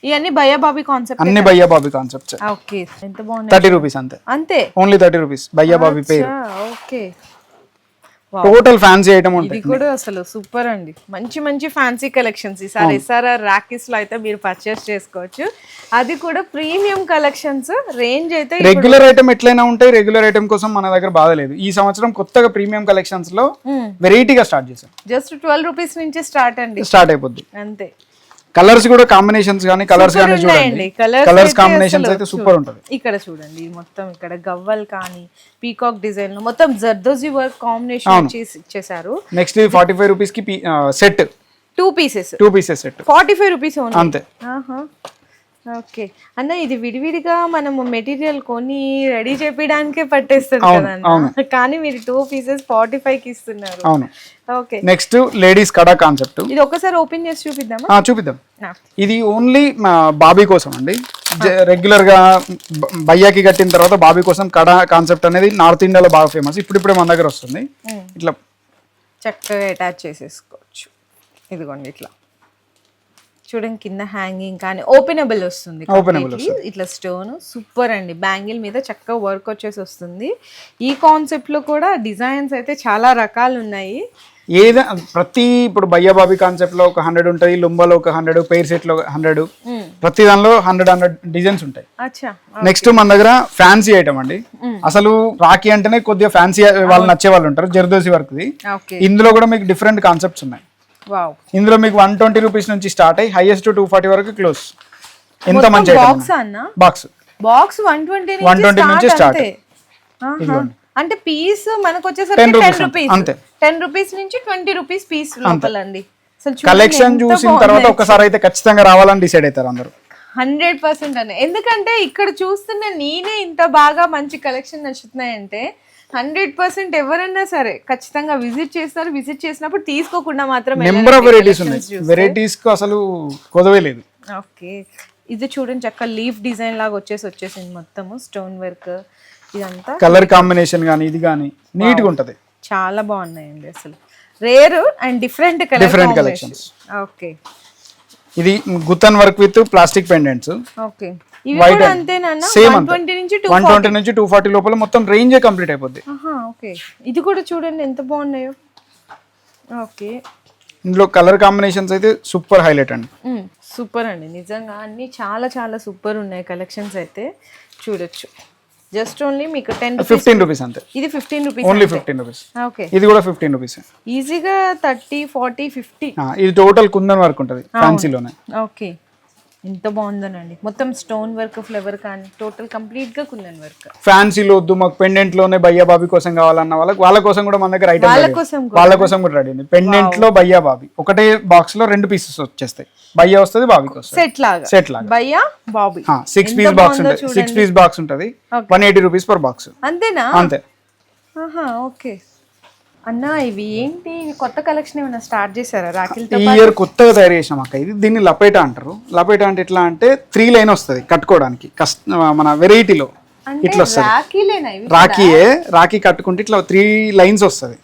ఇవన్నీ భయ్యా బాబీ కాన్సెప్ట్, అన్ని భయ్యా బాబీ కాన్సెప్ట్స్. ఓకే, ఎంత బాగుంది. 30 రూపీస్ అంతే, ఓన్లీ 30 రూపీస్ భయ్యా బాబీ పేరు. ఓకే, టోటల్ ఫ్యాన్సీ ఐటమ్ ఉంటుంది. ఇది కూడా అసలు సూపర్ అండి, మంచి ఫ్యాన్సీ కలెక్షన్స్. ఈసారి SRR రాకీస్ లో అయితే మీరు పర్చేస్ చేసుకోవచ్చు. అది కూడా ప్రీమియం కలెక్షన్స్. రేంజ్ అయితే రెగ్యులర్ ఐటమ్ ఎట్లయినా ఉంటాయి, రెగ్యులర్ ఐటమ్ కోసం మన దగ్గర బాధ లేదు. ఈ సంవత్సరం కొత్తగా ప్రీమియం కలెక్షన్స్ లో వెరైటీగా స్టార్ట్ చేసాం. జస్ట్ 12 రూపీస్ నుంచి స్టార్ట్ అయిపోద్ది అంతే. కలర్స్ కూడా కాంబినేషన్స్ కానీ చూడండి, కలర్స్ కాంబినేషన్స్ అయితే సూపర్ ఉంటుంది. ఇక్కడ చూడండి మొత్తం, ఇక్కడ గవ్వల్ కానీ పీకాక్ డిజైన్ లో మొత్తం జర్దోజీ వర్క్ కాంబినేషన్ ఇచ్చేసారు. నెక్స్ట్ 45 రూపీస్ కి సెట్ 2 పీసెస్ సెట్ 45 రూపీస్ అంతే. ఓకే అన్న, ఇది విడివిడిగా మనము మెటీరియల్ కొని రెడీ చేయడానికే పట్టేస్తుంది కదా, కానీ మీరు 2 పీసెస్ 45 కి ఇస్తున్నారు. ఓకే, నెక్స్ట్ లేడీస్ కడా కాన్సెప్ట్. ఇది ఒకసారి ఓపెన్ చేసి చూపిద్దాం. ఇది ఓన్లీ బాబీ కోసం అండి. రెగ్యులర్ గా భయ్యాకి కట్టిన తర్వాత బాబీ కోసం కడా కాన్సెప్ట్ అనేది నార్త్ ఇండియాలో బాగా ఫేమస్. ఇప్పుడిప్పుడే మన దగ్గర వస్తుంది. ఇట్లా చక్కగా అటాచ్ చేసేసుకోవచ్చు. ఇదిగోండి ఇట్లా చూడండి, కింద హ్యాంగింగ్ కానీ ఓపెనబుల్ వస్తుంది. ఇట్లా స్టోన్ సూపర్ అండి. బ్యాంగిల్ మీద చక్కగా వర్క్ వచ్చేసి వస్తుంది. ఈ కాన్సెప్ట్ లో కూడా డిజైన్స్ అయితే చాలా రకాలు ఉన్నాయి. ప్రతి ఇప్పుడు భయ్యా బాబీ కాన్సెప్ట్ లో ఒక 100 ఉంటుంది, లుంబాలో ఒక 100, పెయిర్ సెట్ లో 100, ప్రతి దానిలో 100 డిజైన్స్ ఉంటాయి. నెక్స్ట్ మన దగ్గర ఫ్యాన్సీ ఐటమ్ అండి. అసలు రాఖీ అంటేనే కొద్దిగా ఫ్యాన్సీ వాళ్ళు నచ్చే వాళ్ళు ఉంటారు. Zardozi work the. ఇందులో కూడా మీకు డిఫరెంట్ కాన్సెప్ట్స్ ఉన్నాయి. ఇందులో మీకు 120 రూపీస్ నుంచి స్టార్ట్ అయ్యి హైయెస్ట్ 240 వరకు క్లోజ్. ఎంత మంచి బాక్స్ 120 నుంచి స్టార్ట్. అంటే పీస్ మనకు వచ్చేసరికి 10 రూపీస్ అంతే. 10 రూపీస్ నుంచి 20 రూపీస్ పీస్ లోపలండి. అసలు కలెక్షన్ చూసిన తర్వాత ఒక్కసారి అయితే ఖచ్చితంగా రావాలని డిసైడ్ అవుతారు అందరూ. 100% అన్న. ఎందుకంటే ఇక్కడ చూస్తున్న నేనే ఇంత బాగా మంచి కలెక్షన్ నచ్చుతున్నాయంటే 100% ఎవరైనా సరే ఖచ్చితంగా విజిట్ చేస్తారు. విజిట్ చేసినప్పుడు తీసుకోకుండా మాత్రం నెంబర్ ఆఫ్ వెరైటీస్ ఉన్నాయి. వెరైటీస్ కు అసలు కొదవే లేదు. ఓకే, ఇది చూడండి చక్కగా లీఫ్ డిజైన్ లాగా వచ్చేసింది మొత్తము స్టోన్ వర్క్. ఇదంతా కలర్ కాంబినేషన్ గానీ ఇది గానీ నీట్ గా ఉంటది. చాలా బాగున్నాయండి అసలు. Rare and different collections. Okay, ఇది గుత్తన్ work with plastic pendants. Okay, ఇవి కూడా అంతేనా? 120 నుంచి 120 నుంచి 240 లోపల మొత్తం రేంజ్ కంప్లీట్ అయిపోద్ది. ఓకే, ఇది కూడా చూడండి ఎంత బాగున్నాయో. ఓకే, ఇందులో కలర్ కాంబినేషన్స్ అయితే సూపర్ హైలైట్ అండి. సూపర్ అండి, నిజంగా అన్ని చాలా చాలా సూపర్ ఉన్నాయి కలెక్షన్స్ అయితే చూడొచ్చు. జస్ట్ ఓన్లీ మీకు 15 రూపీస్ అంతే. ఇది 15 రూపీస్, ఓన్లీ 15 రూపీస్. ఓకే, ఇది కూడా 15 రూపీస్. ఈజీగా 30, 40, 50. ఇది టోటల్ కుందన్ వర్క్ ఉంటుంది ఫ్యాన్సీలోనే. ఓకే, ఎంత బాగుందనండి. మొత్తం స్టోన్ వర్క్, ఫ్లవర్ కానీ టోటల్ కంప్లీట్ గా కుందన్ వర్క్. ఫ్యాన్సీలో వద్దు మాకు పెండెంట్ లోనే భయ్యా బాబీ కోసం కావాలన్న వాళ్ళ కోసం కూడా మన దగ్గర ఐటమ్ వాళ్ళ కోసం కూడా రెడీ ఉంది. పెండెంట్ లో భయ్యా బాబీ ఒకటే బాక్స్ లో 2 పీసెస్ వచ్చేస్తాయి. భయ్యా వస్తుంది, బాబీకి వస్తుంది. సెట్ లాగా భయ్యా బాబీ 6 పీస్ బాక్స్ ఉంటుంది. 6 పీస్ బాక్స్ ఉంటుంది. 180 రూపీస్ పర్ బాక్స్. అంతేనా? అంతే. ఓకే అన్న, ఇవి ఏంటి? కొత్త కలెక్షన్ ఏమైనా స్టార్ట్ చేశారా రాఖీలతో? ఈ ఇయర్ కొత్తగా తయారు చేసాం అక్క. ఇది దీన్ని లపేటా అంటారు. లపేటా అంటే ఎట్లా అంటే 3 లైన్ వస్తుంది కట్టుకోవడానికి. మన వెరైటీలో ఇట్లా వస్తుంది. రాఖీ కట్టుకుంటే ఇట్లా 3 లైన్స్ వస్తుంది.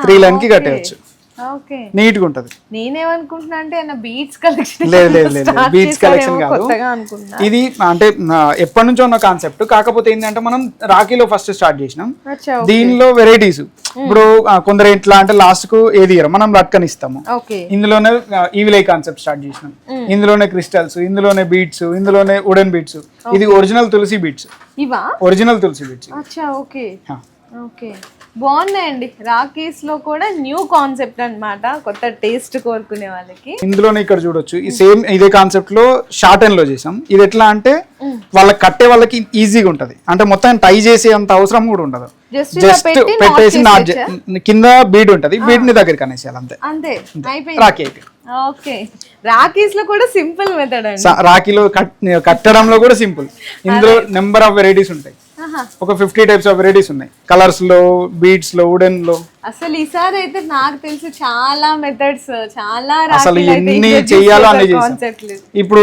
3 లైన్ కి కట్టేయచ్చు. ఓకే, నీట్ గా ఉంటది. నేనేమనుకుంటున్నా అంటే బీట్స్ కలెక్షన్. లేదు బీట్స్ కలెక్షన్ కాదు. ఇది అంటే ఎప్పటి నుంచో ఉన్న కాన్సెప్ట్. కాకపోతే ఏంటంటే మనం రాఖీలో ఫస్ట్ స్టార్ట్ చేసినాం. దీనిలో వెరైటీస్ ఇప్పుడు కొందరు ఎట్లా అంటే లాస్ట్ కు ఏది మనం లట్కన్ ఇస్తాము. ఇందులోనే ఈవిల్ ఐ కాన్సెప్ట్ స్టార్ట్ చేసినాం. ఇందులోనే క్రిస్టల్స్, ఇందులోనే బీట్స్, ఇందులోనే వుడెన్ బీట్స్. ఇది ఒరిజినల్ తులసి బీట్స్. ఒరిజినల్ తులసి బీట్స్. ఓకే, బాగున్నాయండి. రాఖీస్ లో కూడా న్యూ కాన్సెప్ట్ అన్నమాట, కొత్త టేస్ట్ కోరుకునే వాళ్ళకి. ఇందులోనే ఇక్కడ చూడొచ్చు ఈ సేమ్ ఇదే కాన్సెప్ట్ లో షార్ట్ అండ్ లో చేసాం. ఇది ఎట్లా అంటే వాళ్ళకి కట్టే వాళ్ళకి ఈజీగా ఉంటది. అంటే మొత్తం టై చేసే అంత అవసరం కూడా ఉండదు. జస్ట్ పెట్టేసి కింద బీడ్ ఉంటది, బీడ్ ని దగ్గరికి అనేసేయాలి అంతే. రాఖీ అయితే ఓకే, రాఖీస్ లో కూడా సింపుల్ మెథడ్ అండి. రాఖీలో కట్టడంలో కూడా సింపుల్. ఇందులో నెంబర్ ఆఫ్ వెరైటీస్ ఉంటాయి. ఒక 50 టైప్స్ ఆఫ్ వెరైటీస్ ఉన్నాయి. కలర్స్ లో, బీడ్స్ లో, వుడెన్ లో. అసలు ఈసారి అయితే నాకు తెలిసి చాలా మెథడ్స్, చాలా అసలు ఎన్ని చెయ్యాలో అన్ని చేసాం. ఇప్పుడు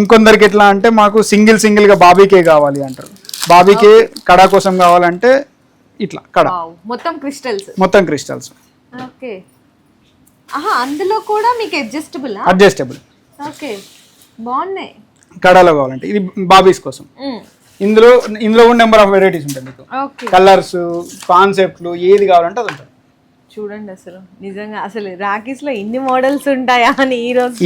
ఇంకొందరికి ఎట్లా అంటే మాకు సింగిల్ గా బాబీకే కావాలి అంటారు. బాబీకే కడా కోసం కావాలంటే ఇట్లా కడా మొత్తం క్రిస్టల్స్. ఓకే, అందులో కూడా మీకు అడ్జస్టబుల్. ఓకే, బాగున్నాయి. కడాలో కావాలంటే ఇది బాబీస్ కోసం. ఇందులో కూడా నెంబర్ ఆఫ్ వెరైటీస్ ఉంటాయి. మీకు కలర్స్, కాన్సెప్ట్లు ఏది కావాలంటే అది ఉంటుంది. చూడండి అసలు నిజంగా అసలు రాఖీస్ లో ఇన్ని మోడల్స్ ఉంటాయా అని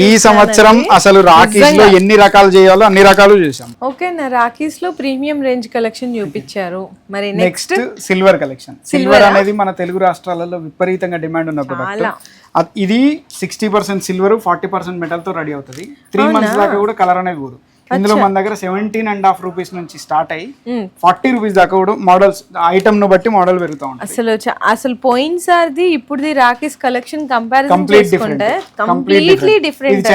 ఈ సంవత్సరం అసలు రాఖీస్ లో ఎన్ని రకాలు చేయాలో అన్ని రకాలు చేసాం. ఓకే నా రాఖీస్ లో ప్రీమియం రేంజ్ కలెక్షన్ చూపించారు. మరి నెక్స్ట్ సిల్వర్ కలెక్షన్. సిల్వర్ అనేది మన తెలుగు రాష్ట్రాలలో విపరీతంగా డిమాండ్ ఉన్న ప్రొడక్ట్. ఇది 60% సిల్వర్, 40% మెటల్ తో రెడీ అవుతుంది. 3 months దాకా కూడా కలర్ అనేది పోదు. ఇందులో మన దగ్గర 17.5 రూపీస్ నుంచి స్టార్ట్ అయ్యి 40 రూపీస్ దాకా కూడా మోడల్స్ ఐటమ్ ను బట్టి మోడల్ పెరుగుతూ ఉంటాయి. అసలు పోయినసారిది ఇప్పుడుది rakhis collection comparison completely different. ఇది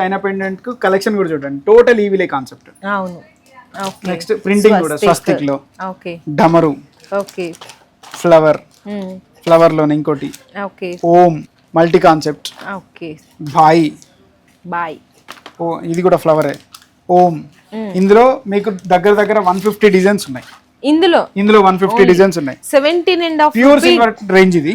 చైనా పెండెంట్ కు కలెక్షన్ కూడా చూడండి. Total evil eye concept. అవును. నెక్స్ట్ ప్రింటింగ్ కూడా స్వస్తిక్ లో డమరు, ఫ్లవర్ లోనే ఇంకోటి ఓం, మల్టీ కాన్సెప్ట్, బాయ్. ఇది కూడా ఫ్లవరే, ఓం. ఇందులో మీకు దగ్గర 150 డిజైన్స్ ఉన్నాయి. ఇందులో 150 డిజైన్స్ ఉన్నాయి. 17.5 ప్యూర్ సిల్వర్ రేంజ్ ఇది.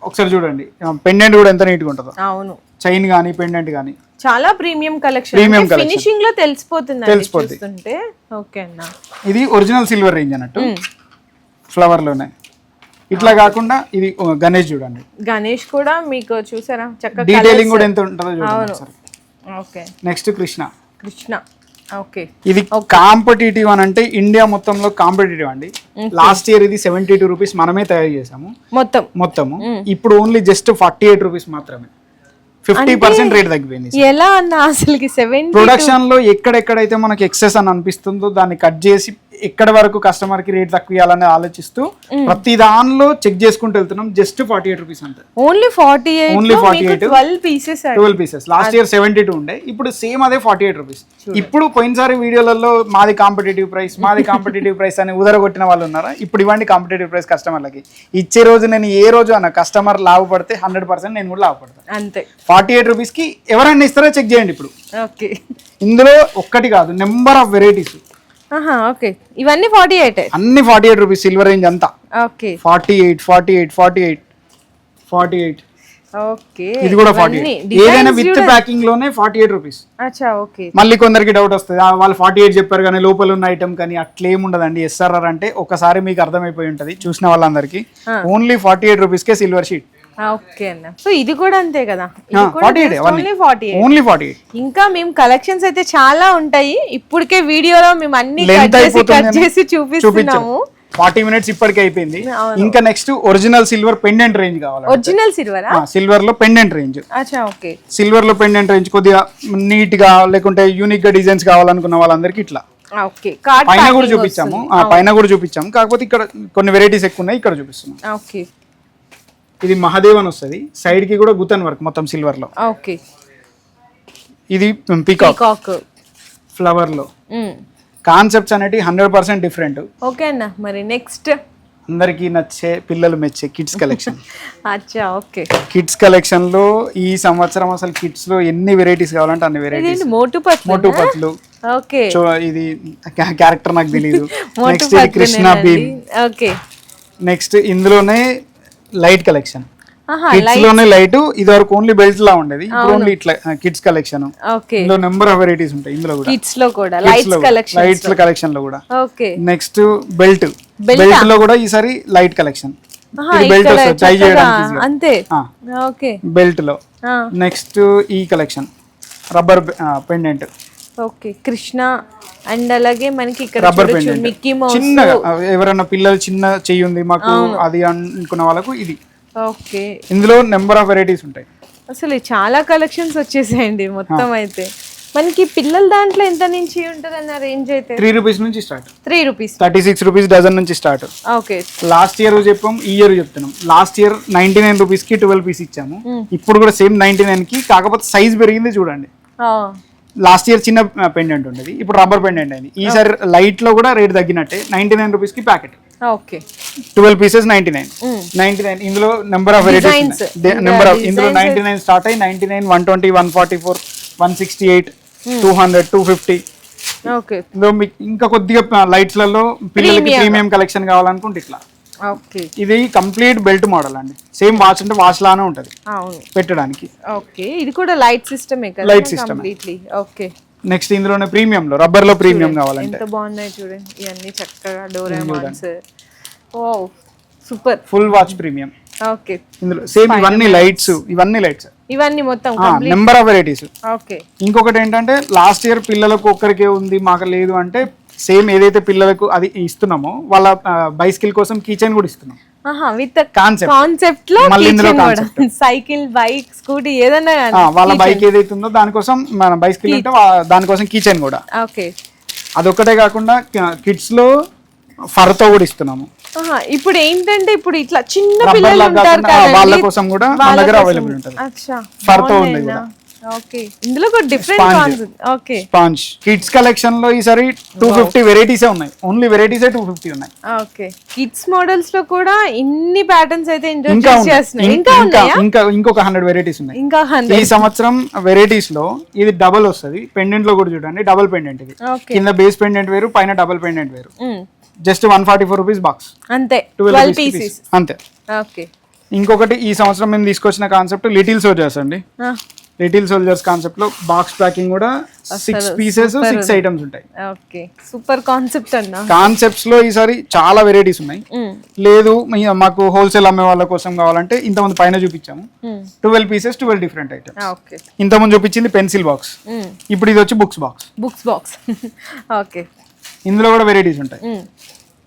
ఒకసారి చూడండి పెండెంట్ కూడా ఎంత నీట్ గా ఉంటుందో. అవును, చైన్ గానీ పెండెంట్ గానీ చాలా ప్రీమియం కలెక్షన్. ఫినిషింగ్ లో తెలిసిపోతుంది. ఓకే అన్న, ఇది ఒరిజినల్ సిల్వర్ రేంజ్ అన్నట్టు ఫ్లవర్ లోనే. ఇట్లా కాకుండా ఇది గణేష్ చూడండి. గణేష్ కూడా మీకు చూసారా చక్కగా డీటెయిలింగ్ కూడా ఎంత ఉంటుందో చూడండి. Okay, next Krishna. ఓకే, ఇది కాంపిటేటివ్ అని అంటే ఇండియా మొత్తంలో కాంపిటేటివ్ అండి. లాస్ట్ ఇయర్ ఇది 72 రూపీస్ మనమే తయారు చేసాము మొత్తము. ఇప్పుడు ఓన్లీ జస్ట్ 48 రూపీస్ మాత్రమే. 50% రేట్ తగ్గిపోయింది. ఎలా అన్న అసలుకి ప్రొడక్షన్ లో ఎక్కడెక్కడైతే మనకి ఎక్సెస్ అని అనిపిస్తుందో దాన్ని కట్ చేసి ఎక్కడ వరకు కస్టమర్ కి రేట్ తక్కువ ఇవ్వాలని ఆలోచిస్తూ ప్రతి దానిలో చెక్ చేసుకుంటూ వెళ్తున్నాం. జస్ట్ 48 రూపీస్ అంతే. Only 48 only 48 12 pieces 12 pieces. Last year 72 ఉండే, ఇప్పుడు సేమ్ అదే 48 రూపీస్. ఇప్పుడు పోయినసారి వీడియోలలో మాది కాంపిటేటివ్ ప్రైస్ అని ఉదరగొట్టిన వాళ్ళు ఉన్నారా? ఇప్పుడు ఇవ్వండి కాంపిటేటివ్ ప్రైస్ కస్టమర్లకి. ఇచ్చే రోజు నేను ఏ రోజు అన్న కస్టమర్ లాభపడితే 100% నేను కూడా లాభపడతాను అంతే. 48 రూపీస్ కి ఎవరైనా ఇస్తారో చెక్ చేయండి. ఇప్పుడు ఓకే, ఇందులో ఒక్కటి కాదు, నెంబర్ ఆఫ్ వెరైటీస్. ఓకే, ఇవన్నీ 48 అన్ని 48 రూపీస్. సిల్వర్ రేంజ్ అంతా ఓకే. 48. ఓకే, ఇది కూడా 48. ఏదైనా విత్ ప్యాకింగ్ లోనే 48 రూపీస్. అచ్చా, ఓకే. మళ్ళీ కొందరికి డౌట్ వస్తుంది, వాళ్ళు 48 చెప్పారు కానీ లోపల ఉన్న ఐటమ్ కానీ అట్లేం ఉండదండి. ఎస్ఆర్ఆర్ అంటే ఒకసారి మీకు అర్థమైపోయి ఉంటది చూసిన వాళ్ళందరికీ. ఓన్లీ 48 రూపీస్ కే సిల్వర్ షీట్. ఓకే అన్న. సో ఇది కూడా అంతే కదా, ఓన్లీ 48. ఇంకా మేము కలెక్షన్స్ అయితే చాలా ఉంటాయి. ఇప్పటికే వీడియోలో మేము అన్ని కట్ చేసి చూపిస్తున్నాము. 40 మినిట్స్ ఇప్పటికే అయిపోయింది. ఇంకా next original silver pendant range కావాలి. ఒరిజినల్ సిల్వర్, సిల్వర్ లో పెండెంట్ రేంజ్. అచ్చా, ఓకే. సిల్వర్ లో పెండెంట్ రేంజ్ కొద్దిగా నీట్ గా లేకుంటే యూనిక్ గా డిజైన్స్ కావాలనుకున్న వాళ్ళందరికీ ఇట్లా పైన కూడా చూపించాము. కాకపోతే ఇక్కడ కొన్ని వెరైటీస్ ఎక్కువ ఉన్నాయి, ఇక్కడ చూపిస్తున్నాం. ఓకే, ఇది మహాదేవన్ వస్తుంది. సైడ్ కి కూడా గుతన్ వర్క్ మొత్తం సిల్వర్ లో. ఓకే. ఇది పీకాక్ ఫ్లవర్ లో. కాన్సెప్ట్స్ అనేవి 100% డిఫరెంట్. ఓకే అన్న. మరి నెక్స్ట్ అందరికి నచ్చే పిల్లలు మెచ్చే కిడ్స్ కలెక్షన్. అచ్చా, ఓకే. కిడ్స్ కలెక్షన్ లో ఈ సంవత్సరం అసలు కిడ్స్ లో ఎన్ని వెరైటీస్ కావాలంటే అన్ని వెరైటీస్. మోటు పట్లు. ఓకే, ఇది క్యారెక్టర్ నాకు తెలియదు. నెక్స్ట్ ఇది కృష్ణ భీమ్. ఓకే. నెక్స్ట్ ఇందులోనే లైట్ కలెక్షన్. కిడ్స్ లోనే లైట్. ఇది వరకు ఓన్లీ బెల్ట్ లా ఉండేది, ఇప్పుడు ఓన్లీ ఇట్లా కిడ్స్ కలెక్షన్. ఇందులో నెంబర్ ఆఫ్ వెరైటీస్ ఉంటాయి. ఇందులో కూడా కిడ్స్ లో కూడా లైట్స్ కలెక్షన్ లో కూడా. ఓకే. నెక్స్ట్ బెల్ట్ లో కూడా ఈసారి లైట్ కలెక్షన్. బెల్ట్ వస్తుంది ట్రై చేయడానికి అంతే. ఓకే, బెల్ట్ లో. నెక్స్ట్ ఈ collection rubber pendant. Okay, Krishna and అలాగే మనకి ఇక్కడ రబ్బర్ పెండెంట్ మిక్కీ మౌస్. చిన్నగా ఎవరైనా పిల్లలు చిన్న చెయ్యి ఉంది మాకు అది అనుకున్న వాళ్ళకు ఇది. ఓకే. ఇందులో నెంబర్ ఆఫ్ వెరైటీస్ ఉంటాయి. అసలు చాలా కలెక్షన్స్ వచ్చేసాయండి మొత్తం. అయితే మనకి పిల్లల దాంట్లో ఎంత నుంచి ఉంటుంది అన్న రేంజ్? అయితే 3 రూపీస్ నుంచి స్టార్ట్. 3 రూపీస్, 36 రూపీస్ డజన్ నుంచి స్టార్ట్. ఓకే. లాస్ట్ ఇయర్ చెప్పాం, ఈ ఇయర్ చెప్తున్నాం. లాస్ట్ ఇయర్ 99 రూపీస్ కి 12 పీస్ ఇచ్చాము. ఇప్పుడు కూడా సేమ్ 99 కి, కాకపోతే సైజ్ పెరిగింది చూడండి. లాస్ట్ ఇయర్ చిన్న పెండెంట్ ఉండేది, ఇప్పుడు రబ్బర్ పెండెంట్ అయింది. ఈసారి లైట్ లో కూడా రేట్ తగ్గినట్టే. 99 రూపీస్ కి ప్యాకెట్. ఓకే. 12 పీసెస్ 99. ఇందులో నెంబర్ ఆఫ్ వెరైటీస్. ఇందులో 99 స్టార్ట్ అయ్యి 99, 120, 144, 168, 200, 250. ఓకే. ఇందులో మీకు ఇంకా కొద్దిగా లైట్స్ లలో పిల్లలకి ప్రీమియం కలెక్షన్ కావాలనుకుంటే ఇట్లా. ఓకే. ఇది కంప్లీట్ బెల్ట్ మోడల్ అండి. సేమ్ వాచ్ అంటే వాచ్ లానే ఉంటది పెట్టడానికి. ఓకే. ఇది కూడా లైట్ సిస్టమే కదా, లైట్ సిస్టమ్. ఓకే. నెక్స్ట్ ఇందులోనే ప్రీమియం లో రబ్బర్ లో ప్రీమియం కావాలంటే ఎంత బాగున్నాయి చూడండి. ఇవన్నీ చక్కగా Doraemons. Oh super. Full watch premium. Okay. ఇందులో సేమ్ ఇవన్నీ లైట్స్. ఇవన్నీ మొత్తం నెంబర్ ఆఫ్ వెరైటీస్. ఓకే. ఇంకొకటి ఏంటంటే లాస్ట్ ఇయర్ పిల్లలకు ఒక్కరికే ఉంది మాకు లేదు అంటే సేమ్ ఏదైతే పిల్లలకు అది ఇస్తున్నామో వాళ్ళ బైసికల్ కోసం కీ చైన్ కూడా ఇస్తున్నాం. విత్ కాన్సెప్ట్ లో సైకిల్, బైక్, స్కూటీ ఏదైనా వాళ్ళ బైక్ ఏదైతే ఉందో దానికోసం మన బైసికల్ ఉంటే దానికోసం కీ చైన్ కూడా. ఓకే. అదొక్కటే కాకుండా కిడ్స్ లో ఫర్ తో కూడా ఇస్తున్నాము. ఇప్పుడు ఏంటంటే ఇప్పుడు ఇట్లా చిన్న పిల్లలు ఉంటారు కదా, వాళ్ళ కోసం కూడా మన దగ్గర అవైలబుల్ ఉంటుంది. ఫర్ తో ఉంది కూడా. ఓకే. ఇందులో కూడా different concept. Okay. Sponge kids collection లో ఈసారి 250 వెరైటీసే ఉన్నాయి. ఓన్లీ వెరైటీసే 250 ఉన్నాయి. ఓకే. కిడ్స్ మోడల్స్ లో కూడా ఇన్ని ప్యాటర్న్స్ అయితే ఇంట్రొడ్యూస్ చేస్తున్నారు. ఇంకా ఇంకొక 100 వెరైటీస్ ఉన్నాయి. ఇంకా 100 ఈ సంవత్సరం వెరైటీస్ లో ఇది డబుల్ వస్తుంది. పెండెంట్ లో కూడా చూడండి, డబుల్ పెండెంట్. ఇది కింద బేస్ పెండెంట్ వేరు, పైన డబుల్ పెండెంట్ వేరు. జస్ట్ 144 రూపీస్ బాక్స్ అంతే. 12 పీసెస్ అంతే. ఓకే. ఇంకొకటి ఈ సంవత్సరం మేము తీసుకొచ్చిన కాన్సెప్ట్ లిటిల్ సోల్జర్స్ అండి. లిటిల్ సోల్జర్స్ కాన్సెప్ట్ లో బాక్స్ ప్యాకింగ్ కూడా 6 పీసెస్ 6 ఐటమ్స్ ఉంటాయి. ఓకే. సూపర్ కాన్సెప్ట్ అన్న. కాన్సెప్ట్స్ లో ఈసారి చాలా వెరైటీస్ ఉన్నాయి. లేదు మాకు హోల్సేల్ అమ్మే వాళ్ళ కోసం కావాలంటే ఇంతకుముందు పైన చూపించాము 12 పీసెస్ 12 డిఫరెంట్ ఐటమ్స్. ఓకే. ఇంతకుముందు చూపించింది పెన్సిల్ బాక్స్, ఇప్పుడు ఇది వచ్చి బుక్స్ బాక్స్. ఓకే. ఇందులో కూడా వెరైటీస్ ఉంటాయి.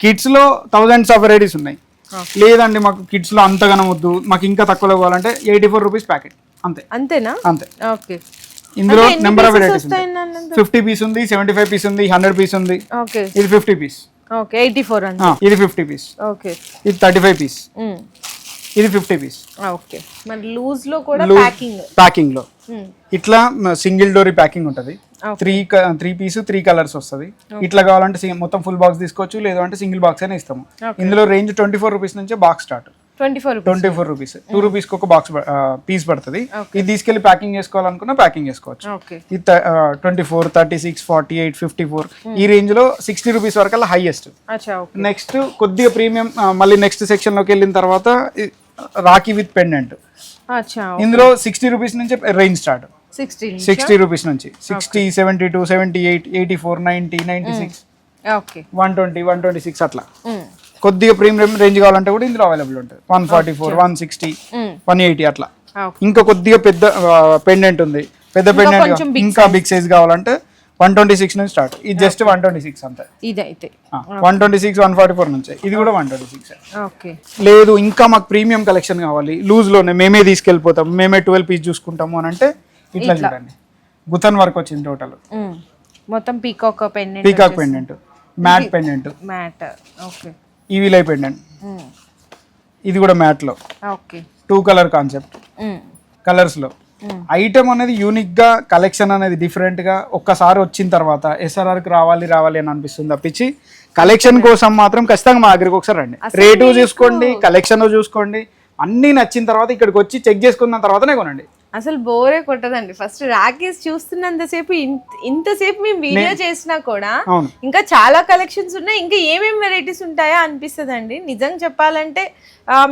కిడ్స్ లో థౌజండ్స్ ఆఫ్ వెరైటీస్ ఉన్నాయి. లేదండి మాకు కిడ్స్ లో అంతగానం వద్దు, మాకు ఇంకా తక్కువలో కావాలంటే 84 రూపీస్ ప్యాకెట్. అంతేనా? అంతే. ఓకే. ఇందులో నెంబర్ ఆఫ్ వెరైటీస్ 50 పీస్ ఉంది, 75 పీస్ ఉంది, 100 పీస్ ఉంది. ఇది 50 పీస్. ఓకే 84 అండి. ఇది 50 పీస్, ఓకే ఇది 35 పీస్, ఇది 50 పీస్. ఓకే మరి లూజ్ లో కూడా ప్యాకింగ్ ప్యాకింగ్ లో ఇట్లా సింగిల్ డోరీ ప్యాకింగ్ ఉంటుంది. 3 పీస్ 3 కలర్స్ వస్తుంది. ఇట్లా కావాలంటే మొత్తం ఫుల్ బాక్స్ తీసుకోవచ్చు, లేదు అంటే సింగిల్ బాక్స్ అయినా ఇస్తాము. ఇందులో రేంజ్ 24 రూపీస్ నుంచి బాక్స్ స్టార్ట్. 24 రూపీస్, 2 రూపీస్ ఒక బాక్స్ పీస్ పడుతుంది. ఇది తీసుకెళ్లి ప్యాకింగ్ చేసుకోవాలనుకున్నా ప్యాకింగ్ చేసుకోవచ్చు. ఇది 24, 36, 48, 54 ఈ రేంజ్ లో 60 రూపీస్ వరకు అలా హైయెస్ట్. నెక్స్ట్ కొద్దిగా ప్రీమియం, మళ్ళీ నెక్స్ట్ సెక్షన్ లోకి వెళ్ళిన తర్వాత రాఖీ విత్ పెండెంట్. ఇందులో 60 రూపీస్ నుంచి రేంజ్ స్టార్ట్. 60 రూపీస్ నుంచి 60, 72, 78, 84, 90, 96, 120, 126 అట్లా. కొద్దిగా ప్రీమియం రేంజ్ కావాలంటే కూడా ఇందులో అవైలబుల్ ఉంటుంది. 144, 160, 180 అట్లా. ఇంకా కొద్దిగా పెద్ద పెండెంట్ ఉంది, పెద్ద పెండెంట్ ఇంకా బిగ్ సైజ్ కావాలంటే 126 నుంచి స్టార్ట్. ఇది జస్ట్ 126 అంతే. ఇదైతే 126, 144 నుంచి. ఇది కూడా 126. ఓకే. లేదు ఇంకా మాకు ప్రీమియం కలెక్షన్ కావాలి, లూజ్ లోనే మేమే తీసుకెళ్ళిపోతాం, మేమే 12 పీస్ చూసుకుంటాము అని అంటే ఇట్లా చూడండి. గుతన్ వర్క్ వచ్చింది టోటల్. మొత్తం peacock pendant, matte pendant, okay. ఈ విలై పెండెంట్, ఇది కూడా మ్యాట్ లో. ఓకే. 2 కలర్ కాన్సెప్ట్, కలర్స్ లో. ఐటమ్ అనేది యూనిక్ గా, కలెక్షన్ అనేది డిఫరెంట్ గా ఒక్కసారి వచ్చిన తర్వాత SRR కి రావాలి అని అనిపిస్తుంది తప్పించి కలెక్షన్ కోసం మాత్రం ఖచ్చితంగా మా దగ్గరికి ఒకసారి రండి. రేటు చూసుకోండి, కలెక్షన్ చూసుకోండి, అన్ని నచ్చిన తర్వాత ఇక్కడికి వచ్చి చెక్ చేసుకున్న తర్వాతనే కొనండి. అసలు బోరే కొట్టదండి. ఫస్ట్ రాఖీస్ చూస్తున్నంతసేపు ఇంతసేపు మేము వీడియో చేసినా కూడా ఇంకా చాలా కలెక్షన్స్ ఉన్నాయి, ఇంకా ఏమేమి వెరైటీస్ ఉంటాయా అనిపిస్తుంది. నిజంగా చెప్పాలంటే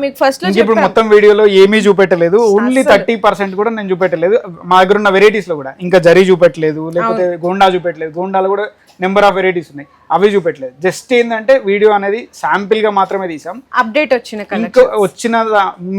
మీకు ఫస్ట్ లో ఇప్పుడు మొత్తం వీడియోలో ఏమీ చూపెట్టలేదు, ఓన్లీ 30% కూడా నేను చూపెట్టలేదు. మా దగ్గర ఉన్న వెరైటీస్ లో కూడా ఇంకా జరీ చూపెట్టలేదు, లేకపోతే గోండా చూపెట్టలేదు. గోండాలో కూడా నెంబర్ ఆఫ్ వెరైటీస్ ఉన్నాయి, అవి చూపెట్టలేదు. జస్ట్ ఏంటంటే వీడియో అనేది శాంపిల్ గా మాత్రమే తీసాం. అప్డేట్ వచ్చిన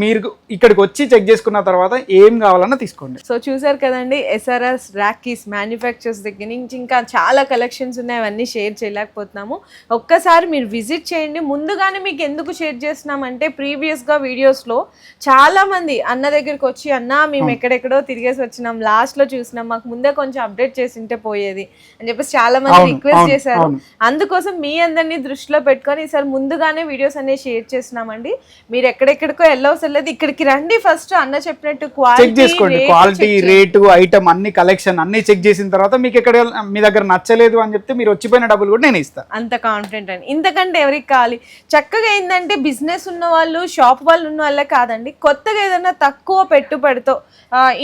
మీరు ఇక్కడికి వచ్చి చెక్ చేసుకున్న తర్వాత ఏం కావాలన్నా తీసుకోండి. సో చూసారు కదండి, SRR రాఖీస్ మ్యానుఫ్యాక్చర్స్ దగ్గర నుంచి ఇంకా చాలా కలెక్షన్స్ ఉన్నాయి, అవన్నీ షేర్ చేయలేకపోతున్నాము. ఒక్కసారి మీరు విజిట్ చేయండి. ముందుగానే మీకు ఎందుకు షేర్ చేస్తున్నామంటే ప్రీవియస్ గా వీడియోస్ లో చాలా మంది అన్న దగ్గరికి వచ్చి, అన్న మేము ఎక్కడెక్కడో తిరిగేసి వచ్చినాం, లాస్ట్ లో చూసినాం, మాకు ముందే కొంచెం అప్డేట్ చేసింటే పోయేది అని చెప్పేసి చాలా మంది రిక్వెస్ట్ చేశారు. అందుకోసం మీ అందరినీ దృష్టిలో పెట్టుకొని ఈసారి ముందుగానే వీడియోస్ అనేవి షేర్ చేస్తున్నామండి. మీరు ఎక్కడెక్కడికో వెళ్ళవసరం లేదు, ఇక్కడికి రండి. ఫస్ట్ అన్న చెప్పినట్టు క్వాలిటీ, రేటు, ఐటమ్ అన్ని కలెక్షన్ అన్ని చెక్ చేసిన తర్వాత మీకు ఎక్కడ మీ దగ్గర నచ్చలేదు అని చెప్తే మీరు వచ్చిపోయిన డబ్బులు కూడా నేను ఇస్తాను. అంత కాన్ఫిడెంట్ అండి. ఇంతకంటే ఎవరికి కావాలి? చక్కగా ఏంటంటే బిజినెస్ ఉన్న వాళ్ళు, షాప్ వాళ్ళు ఉన్న వాళ్ళే కాదండి, కొత్తగా ఏదైనా తక్కువ పెట్టుబడితో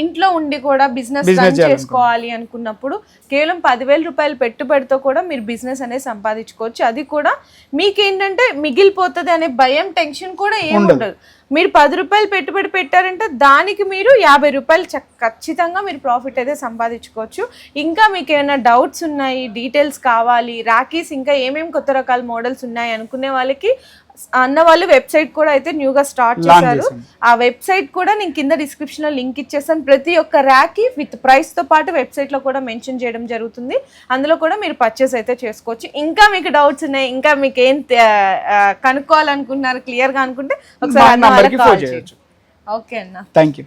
ఇంట్లో ఉండి కూడా బిజినెస్ రన్ చేసుకోవాలి అనుకున్నప్పుడు కేవలం 10,000 రూపాయలు పెట్టుబడితో కూడా మీరు బిజినెస్ అనేది సంపాదించుకోవచ్చు. అది కూడా మీకేంటంటే మిగిలిపోతుంది అనే భయం, టెన్షన్ కూడా ఏముండదు. మీరు 10 రూపాయలు పెట్టుబడి పెట్టారంటే దానికి మీరు 50 రూపాయలు ఖచ్చితంగా మీరు ప్రాఫిట్ అయితే సంపాదించుకోవచ్చు. ఇంకా మీకు ఏమైనా డౌట్స్ ఉన్నాయి, డీటెయిల్స్ కావాలి, రాఖీస్ ఇంకా ఏమేమి కొత్త రకాల మోడల్స్ ఉన్నాయి అనుకునే వాళ్ళకి అన్న వాళ్ళు వెబ్సైట్ కూడా అయితే న్యూగా స్టార్ట్ చేశారు. ఆ వెబ్సైట్ కూడా నేను కింద డిస్క్రిప్షన్ లో లింక్ ఇచ్చేసాను. ప్రతి ఒక్క రాఖీ విత్ ప్రైస్ తో పాటు వెబ్సైట్ లో కూడా మెన్షన్ చేయడం జరుగుతుంది. అందులో కూడా మీరు పర్చేస్ అయితే చేసుకోవచ్చు. ఇంకా మీకు డౌట్స్ ఉన్నాయి, ఇంకా మీకు ఏం కనుక్కోవాలనుకుంటున్నారు, క్లియర్ గా అనుకుంటే ఒకసారి అన్న వాళ్ళకి కాల్ చేయొచ్చు. ఓకే అన్న, థ్యాంక్ యూ.